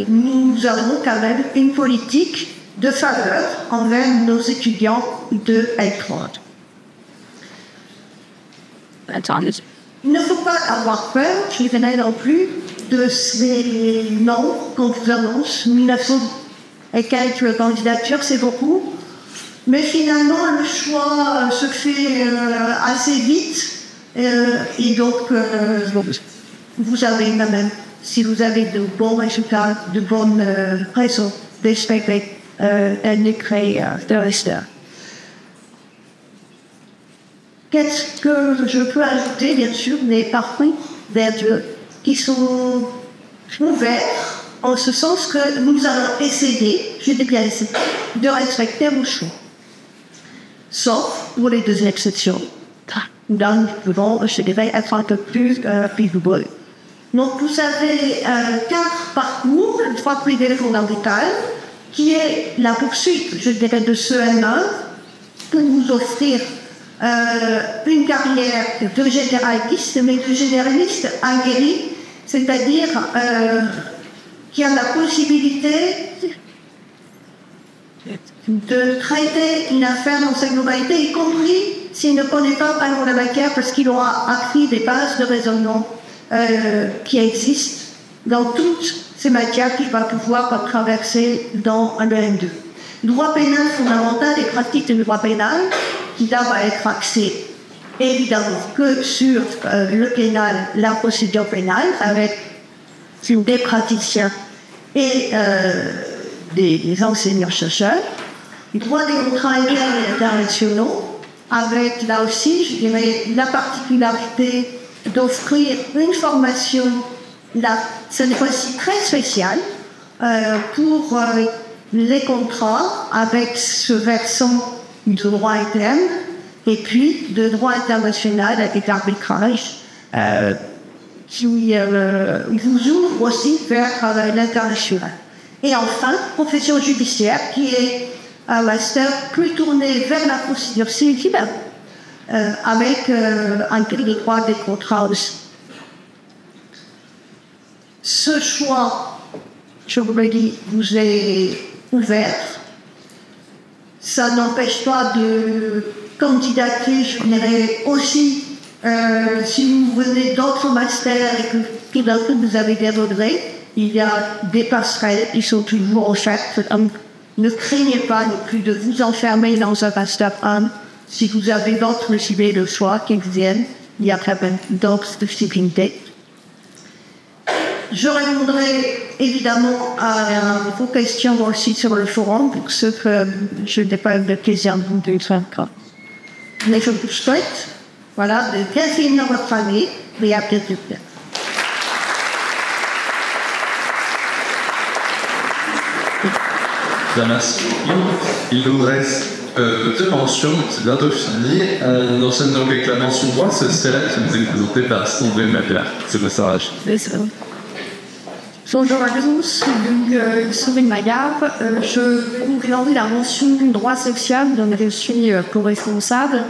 nous avons quand même une politique de faveur envers nos étudiants de L3. Il ne faut pas avoir peur, je dirais non plus, de ces noms qu'on vous annonce. 1900 et quelques candidatures, c'est beaucoup. Mais finalement, le choix se fait assez vite. Et donc, vous avez quand même, si vous avez de bons résultats, de bonnes raisons d'espérer un écrit de rester. Qu'est-ce que je peux ajouter, bien sûr, des parcours qui sont ouverts en ce sens que nous allons essayer, je dis bien essayer, de respecter vos choix. Sauf pour les deux exceptions. Là, nous pouvons, je dirais, être un peu plus rigoureux. Donc, vous avez 4 parcours, le droit privé fondamental, qui est la poursuite, je dirais, de ce M1 pour vous offrir une carrière de généraliste, mais de généraliste aguerri, c'est-à-dire qui a la possibilité de traiter une affaire dans sa globalité, y compris s'il ne connaît pas vraiment la matière, parce qu'il aura appris des bases de raisonnement qui existent dans toutes ces matières qu'il va pouvoir traverser dans le M2. Droit pénal fondamental et pratique du droit pénal, qui là va être axé évidemment que sur le pénal, la procédure pénale, avec des praticiens et des enseignants-chercheurs. Droit des contrats internationaux, avec là aussi, je dirais, la particularité d'offrir une formation, là, cette fois-ci très spéciale, pour les contrats avec ce versant de droit interne et puis de droit international et d'arbitrage qui vous ouvre aussi vers l'international. Et enfin, profession judiciaire, qui est un master plus tourné vers la procédure civile, avec un territoire des contrats aussi. Ce choix, je vous le dis, vous est ouvert. Ça n'empêche pas de candidater, je dirais aussi, si vous venez d'autres masters et que tout d'un coup vous avez des regrets, il y a des passerelles qui sont toujours offertes. Ne craignez pas non plus de vous enfermer dans un master 1. Si vous avez d'autres sujets de choix qui viennent, il y a quand même d'autres possibilités. Je répondrai évidemment à vos questions aussi sur le forum, pour ceux que je n'ai pas eu le plaisir de vous faire. Mais je vous souhaite, voilà, de bien finir votre année et à bientôt. Merci. Il nous reste deux mentions, c'est bientôt fini. Nous enchaînons avec la mention droit social qui nous est présentée par Sandrine Lapierre. C'est le Sarage. Bonjour à tous, donc Sandrine Lapierre. Je vais vous présenter la mention droit social dont je suis co-responsable.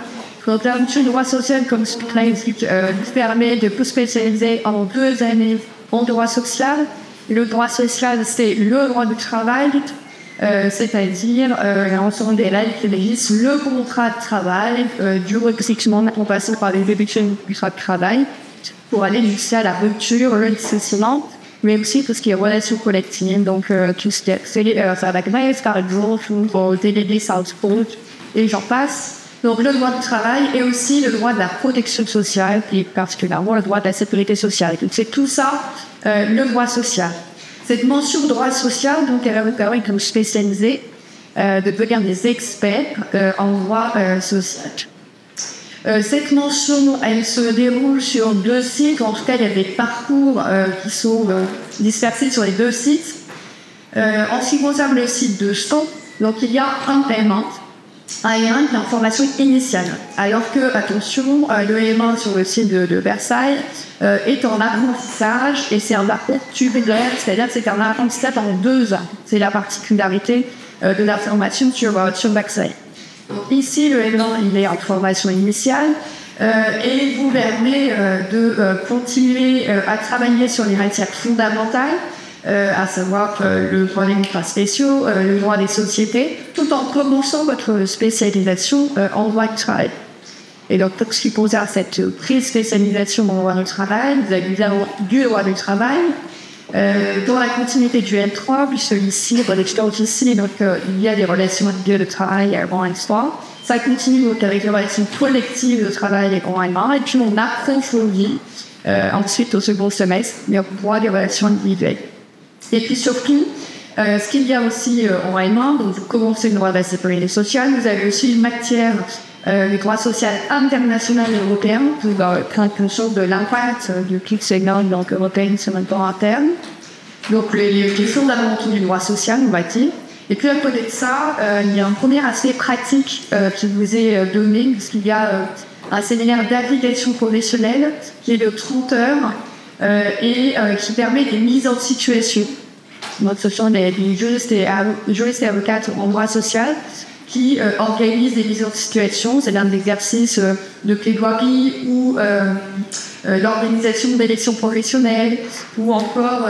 Donc la mention droit social, comme ce nous permet de vous spécialiser en 2 années en droit social. Le droit social, c'est le droit du travail. C'est-à-dire l'ensemble des règles qui régissent le contrat de travail, du recrutement en passant par les débuts du contrat de travail, pour aller jusqu'à la rupture, le licenciement, mais aussi tout ce qui est relations collectives, donc tout ce qui est à la grève, par exemple, ou délégué Southport, et j'en passe. Donc le droit du travail et aussi le droit de la protection sociale, et particulièrement le droit de la sécurité sociale. Donc c'est tout ça, le droit social. Cette mention droit social, donc, elle a permis comme spécialisée de devenir des experts en droit social. Cette mention, elle se déroule sur 2 sites. En tout cas, il y a des parcours qui sont dispersés sur les 2 sites. En ce qui concerne le site de Sceaux, donc il y a un paiement A1 d'information initiale. Alors que, attention, le élément sur le site de Versailles est en apprentissage et c'est un parcours tubulaire, c'est-à-dire que c'est un apprentissage en 2 ans. C'est la particularité de la formation sur Versailles. Ici, le élément, il est en formation initiale et vous permet de continuer à travailler sur les matières fondamentales, à savoir le droit des contrats spéciaux, le droit des sociétés, tout en commençant votre spécialisation en droit du travail. Et donc, pour ce qui concerne cette pré-spécialisation en droit du travail, vous avez évidemment du droit du travail, dans la continuité du L3, puisque ici, dans l'expérience ici, donc, il y a des relations de travail en L3. Ça continue donc avec les relations collectives de travail en L1, et puis on approfondit ensuite au second semestre, mais on voit des relations individuelles. Et puis surtout, ce qu'il y a aussi en L1, donc vous commencez le droit de la sécurité sociale, vous avez aussi une matière le droit social international et européen pour quelque chose de l'impact du climat donc européen sur le plan interne. Donc les fondamentaux du droit social, on va dire. Et puis à côté de ça, il y a un premier aspect pratique qui vous est donné, puisqu'il y a un séminaire d'application professionnelle qui est de 30 heures et qui permet des mises en situation. Donc ce sont des juristes et avocats en droit social qui organise des mises en situation, c'est un exercice de plaidoirie ou l'organisation d'élections professionnelles ou encore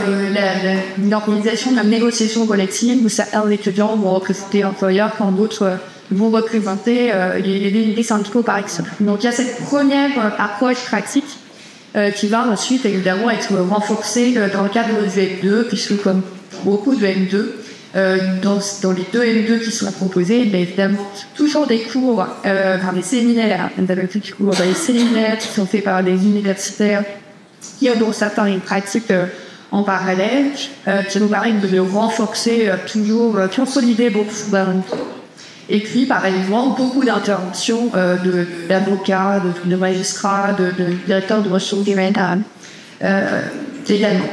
l'organisation de la négociation collective où certains étudiants vont représenter l'employeur quand d'autres vont représenter les syndicats par exemple. Donc il y a cette première approche pratique qui va ensuite évidemment être renforcée dans le cadre de M2, puisque comme beaucoup de M2, dans les 2 M2 qui sont proposés, mais évidemment, toujours des cours par des séminaires, des séminaires qui sont faits par des universitaires qui ont certains une pratique en parallèle, qui nous permettent de renforcer toujours, consolider beaucoup de. Et puis, par exemple, beaucoup d'interventions d'avocats, de magistrats, de directeurs de ressources humaines également.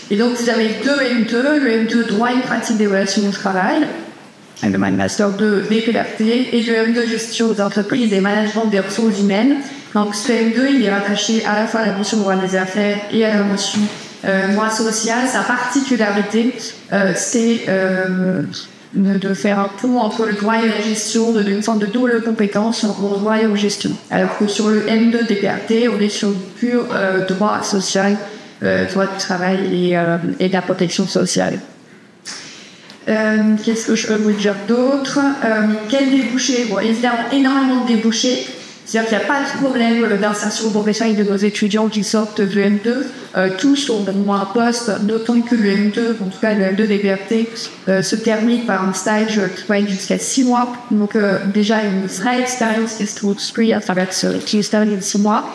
Et donc, vous avez 2 M2, le M2 droit et pratique des relations au travail, le master 2 DPRT et le M2 gestion d'entreprise et management des ressources humaines. Donc ce M2 il est rattaché à la fois à la mention droit des affaires et à la mention droit social. Sa particularité c'est de faire un pont entre le droit et la gestion, d'une sorte de double compétence entre le droit et la gestion. Alors que sur le M2 DPRT, on est sur le pur droit social, droit du travail et de la protection sociale. Qu'est-ce que je peux vous dire d'autre? Quels débouchés? Bon, évidemment, énormément de débouchés. C'est-à-dire qu'il n'y a pas de problème d'insertion professionnelle de nos étudiants qui sortent du M2. Tous ont au moins un poste, d'autant que le M2, en tout cas le M2 DPRT, se termine par un stage qui peut être jusqu'à 6 mois. Donc déjà une vraie expérience qui se construit à travers ce stage de 6 mois.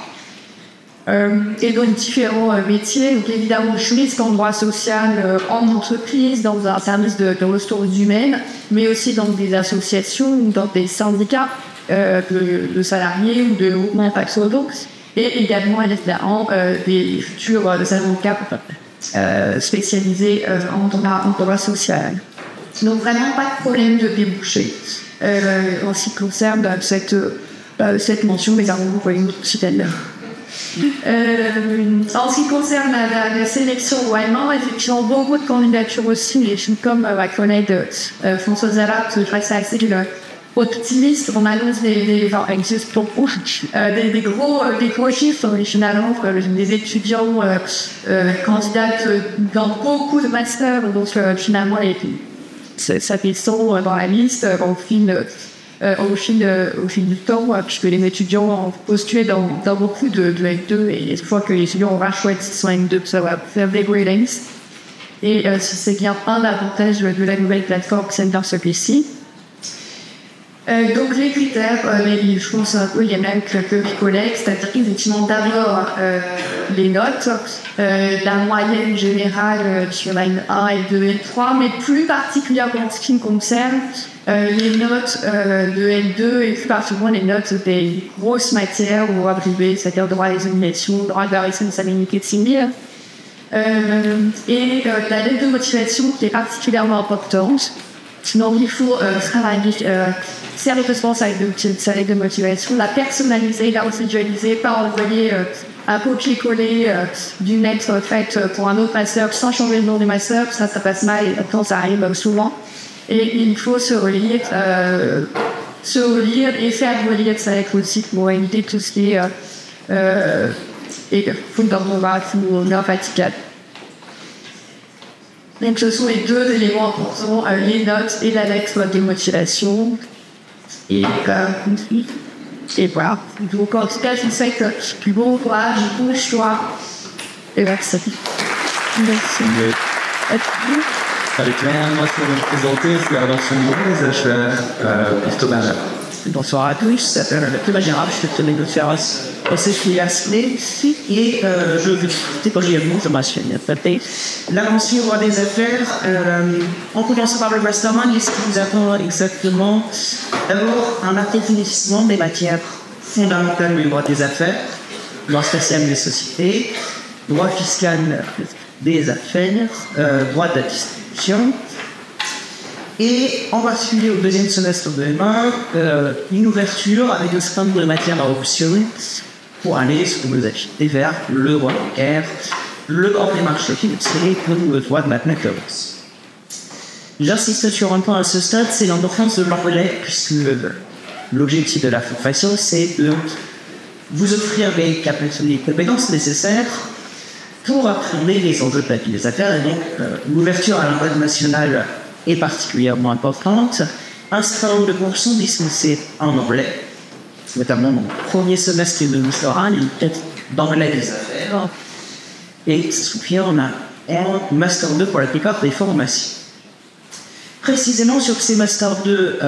Et donc différents métiers, donc évidemment juriste en droit social en entreprise, dans un service de ressources humaines, mais aussi dans des associations ou dans des syndicats de salariés ou de groupements paxodo, et également évidemment des futurs avocats spécialisés en droit social. Donc vraiment pas de problème de débouché en ce qui concerne cette mention des arguments citadins. En ce qui concerne la sélection OMA, effectivement, beaucoup de candidatures aussi, et comme ma collègue Françoise Zarat, je reste assez optimiste, on annonce des gros chiffres, finalement, des étudiants candidatent dans beaucoup de masters, donc finalement, ça descend dans la liste au fil du temps, puisque les étudiants ont postulé dans beaucoup de M2, et une fois que les étudiants auront choisi son M2, ça va faire des gradings. Et c'est bien un avantage de la nouvelle plateforme Center Service. Donc les critères, je pense un peu, il y a même quelques mes collègues, c'est-à-dire effectivement d'abord les notes, la moyenne générale sur la 1 et 2 et 3, mais plus particulièrement ce qui me concerne, les notes de L2 et plus particulièrement les notes des grosses matières au droit privé, c'est-à-dire droit à l'examination, droit de la responsabilité civile, et la lettre de motivation qui est particulièrement importante. Sinon, il faut travailler, sérieusement sa lettre de motivation, la personnaliser, la individualiser, pas envoyer un copier-coller d'une lettre faite pour un autre master sans changer le nom du master, ça passe mal quand ça arrive souvent. Et il faut se relire et faire relire sa lettre aussi pour éviter tout ce qui est fondamental ou non fatigable. Donc ce sont les deux éléments importants, les notes et la lettre de motivation. Et voilà. Donc en tout cas, je sais que du bon courage, du bon choix. Et merci. Merci. Avec moi, je vais me présenter, je suis Arnaud Soumouze, je suis pistomage. Bonsoir à tous. Le plus général, je suis de faire et je vais citer brièvement sur ma chaîne. La mention droit des affaires, en commençant par le mastermind, il nous attend exactement d'abord un approfondissement des matières fondamentales du droit des affaires, droit spécial des sociétés, droit fiscal des affaires, droit de la distribution. Et en particulier au deuxième semestre de M1, une ouverture avec un certain nombre de matières à option pour aller sur nos activités vers le droit bancaire, le droit des marchés financiers, le droit de la concurrence. J'insiste sur un point à ce stade, c'est l'importance de l'anglais, puisque l'objectif de la formation, c'est de vous offrir les compétences nécessaires pour apprendre les enjeux de la vie des affaires, et donc l'ouverture à l'international est particulièrement importante. Un certain nombre de cours sont dispensés en anglais, notamment dans le premier semestre de l'histoire, il y a peut-être d'anglais des affaires. Et puis on a un Master 2 pour la plupart des formations. Précisément sur ces Master 2,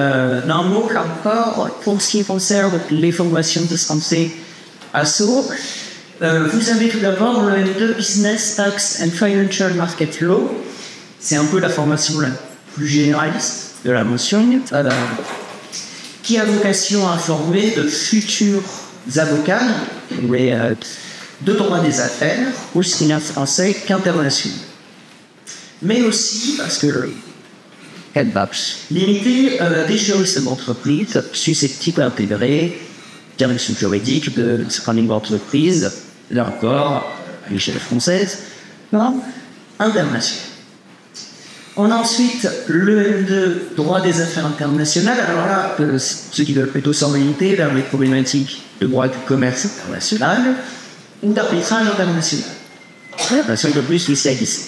d'un mot encore, pour ce qui concerne les formations dispensées à SO, vous avez tout d'abord le M2 Business, Tax and Financial Market Law. C'est un peu la formation la plus généraliste de la mention, qui a vocation à former de futurs avocats de droit des affaires, aussi bien français qu'international. Mais aussi, parce que Limiter des juristes d'entreprise susceptibles d'intégrer direction juridique de certaines entreprises, là encore, à l'échelle française, internationale. On a ensuite le droit des affaires internationales. Alors là, ceux qui veulent plutôt s'orienter vers les problématiques de droit du commerce international ou d'arbitrage international. C'est un peu plus spécialisé.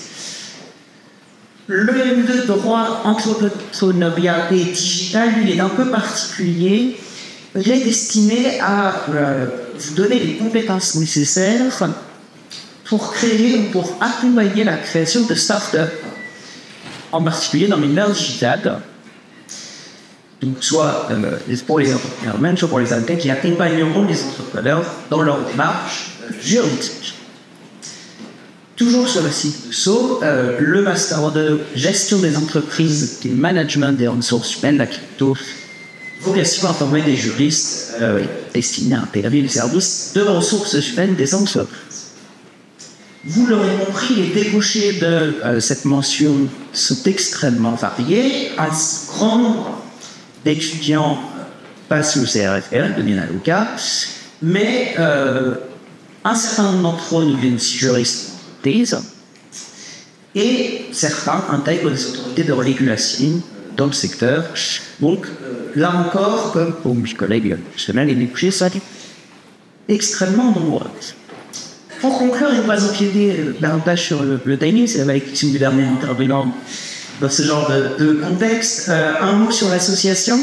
Le droit entrepreneurial et digital, il est un peu particulier. Il est destiné à vous donner les compétences nécessaires pour créer ou pour accompagner la création de start-up, en particulier dans l'univers digital. Donc, soit pour les entrepreneurs, même soit pour les adultes qui accompagneront les entrepreneurs dans leur démarche juridique. Toujours sur le site de SO, le master de gestion des entreprises et management des ressources humaines, la crypto, vocation à former des juristes destinés à intégrer les services de ressources humaines des entreprises. Vous l'aurez compris, les débouchés de cette mention sont extrêmement variés. Un grand nombre d'étudiants passent le CRFR, deviennent avocats, mais un certain nombre d'entre eux deviennent juristes et certains intègrent des autorités de régulation dans le secteur. Donc, là encore, comme pour mes collègues, les débouchés sont extrêmement nombreux. Pour conclure, je ne vais pas empiéter davantage sur le timing, c'est la malédiction du dernier intervenant dans ce genre de contexte. Un mot sur l'association.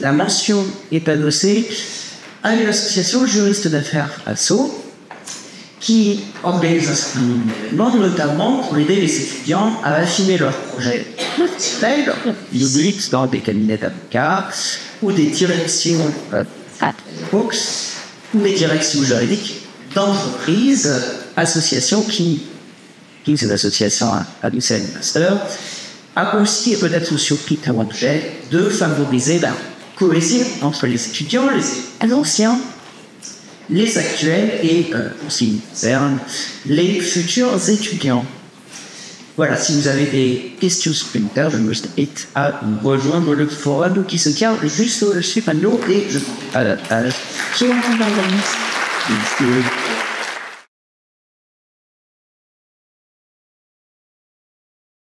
La mention est adossée à une association juriste d'affaires ASSO qui organise un certain nombre d'événements, notamment pour aider les étudiants à affiner leurs projets professionnels, dans des cabinets d'avocats ou des directions ou des directions juridiques d'entreprises, associations qui cette association a du master, a aussi et peut-être aussi un objet de favoriser la cohésion entre les étudiants, les anciens, les actuels et aussi les futurs étudiants. Voilà, si vous avez des questions supplémentaires, je vous invite à rejoindre le forum qui se tient juste au-dessus de panneau et je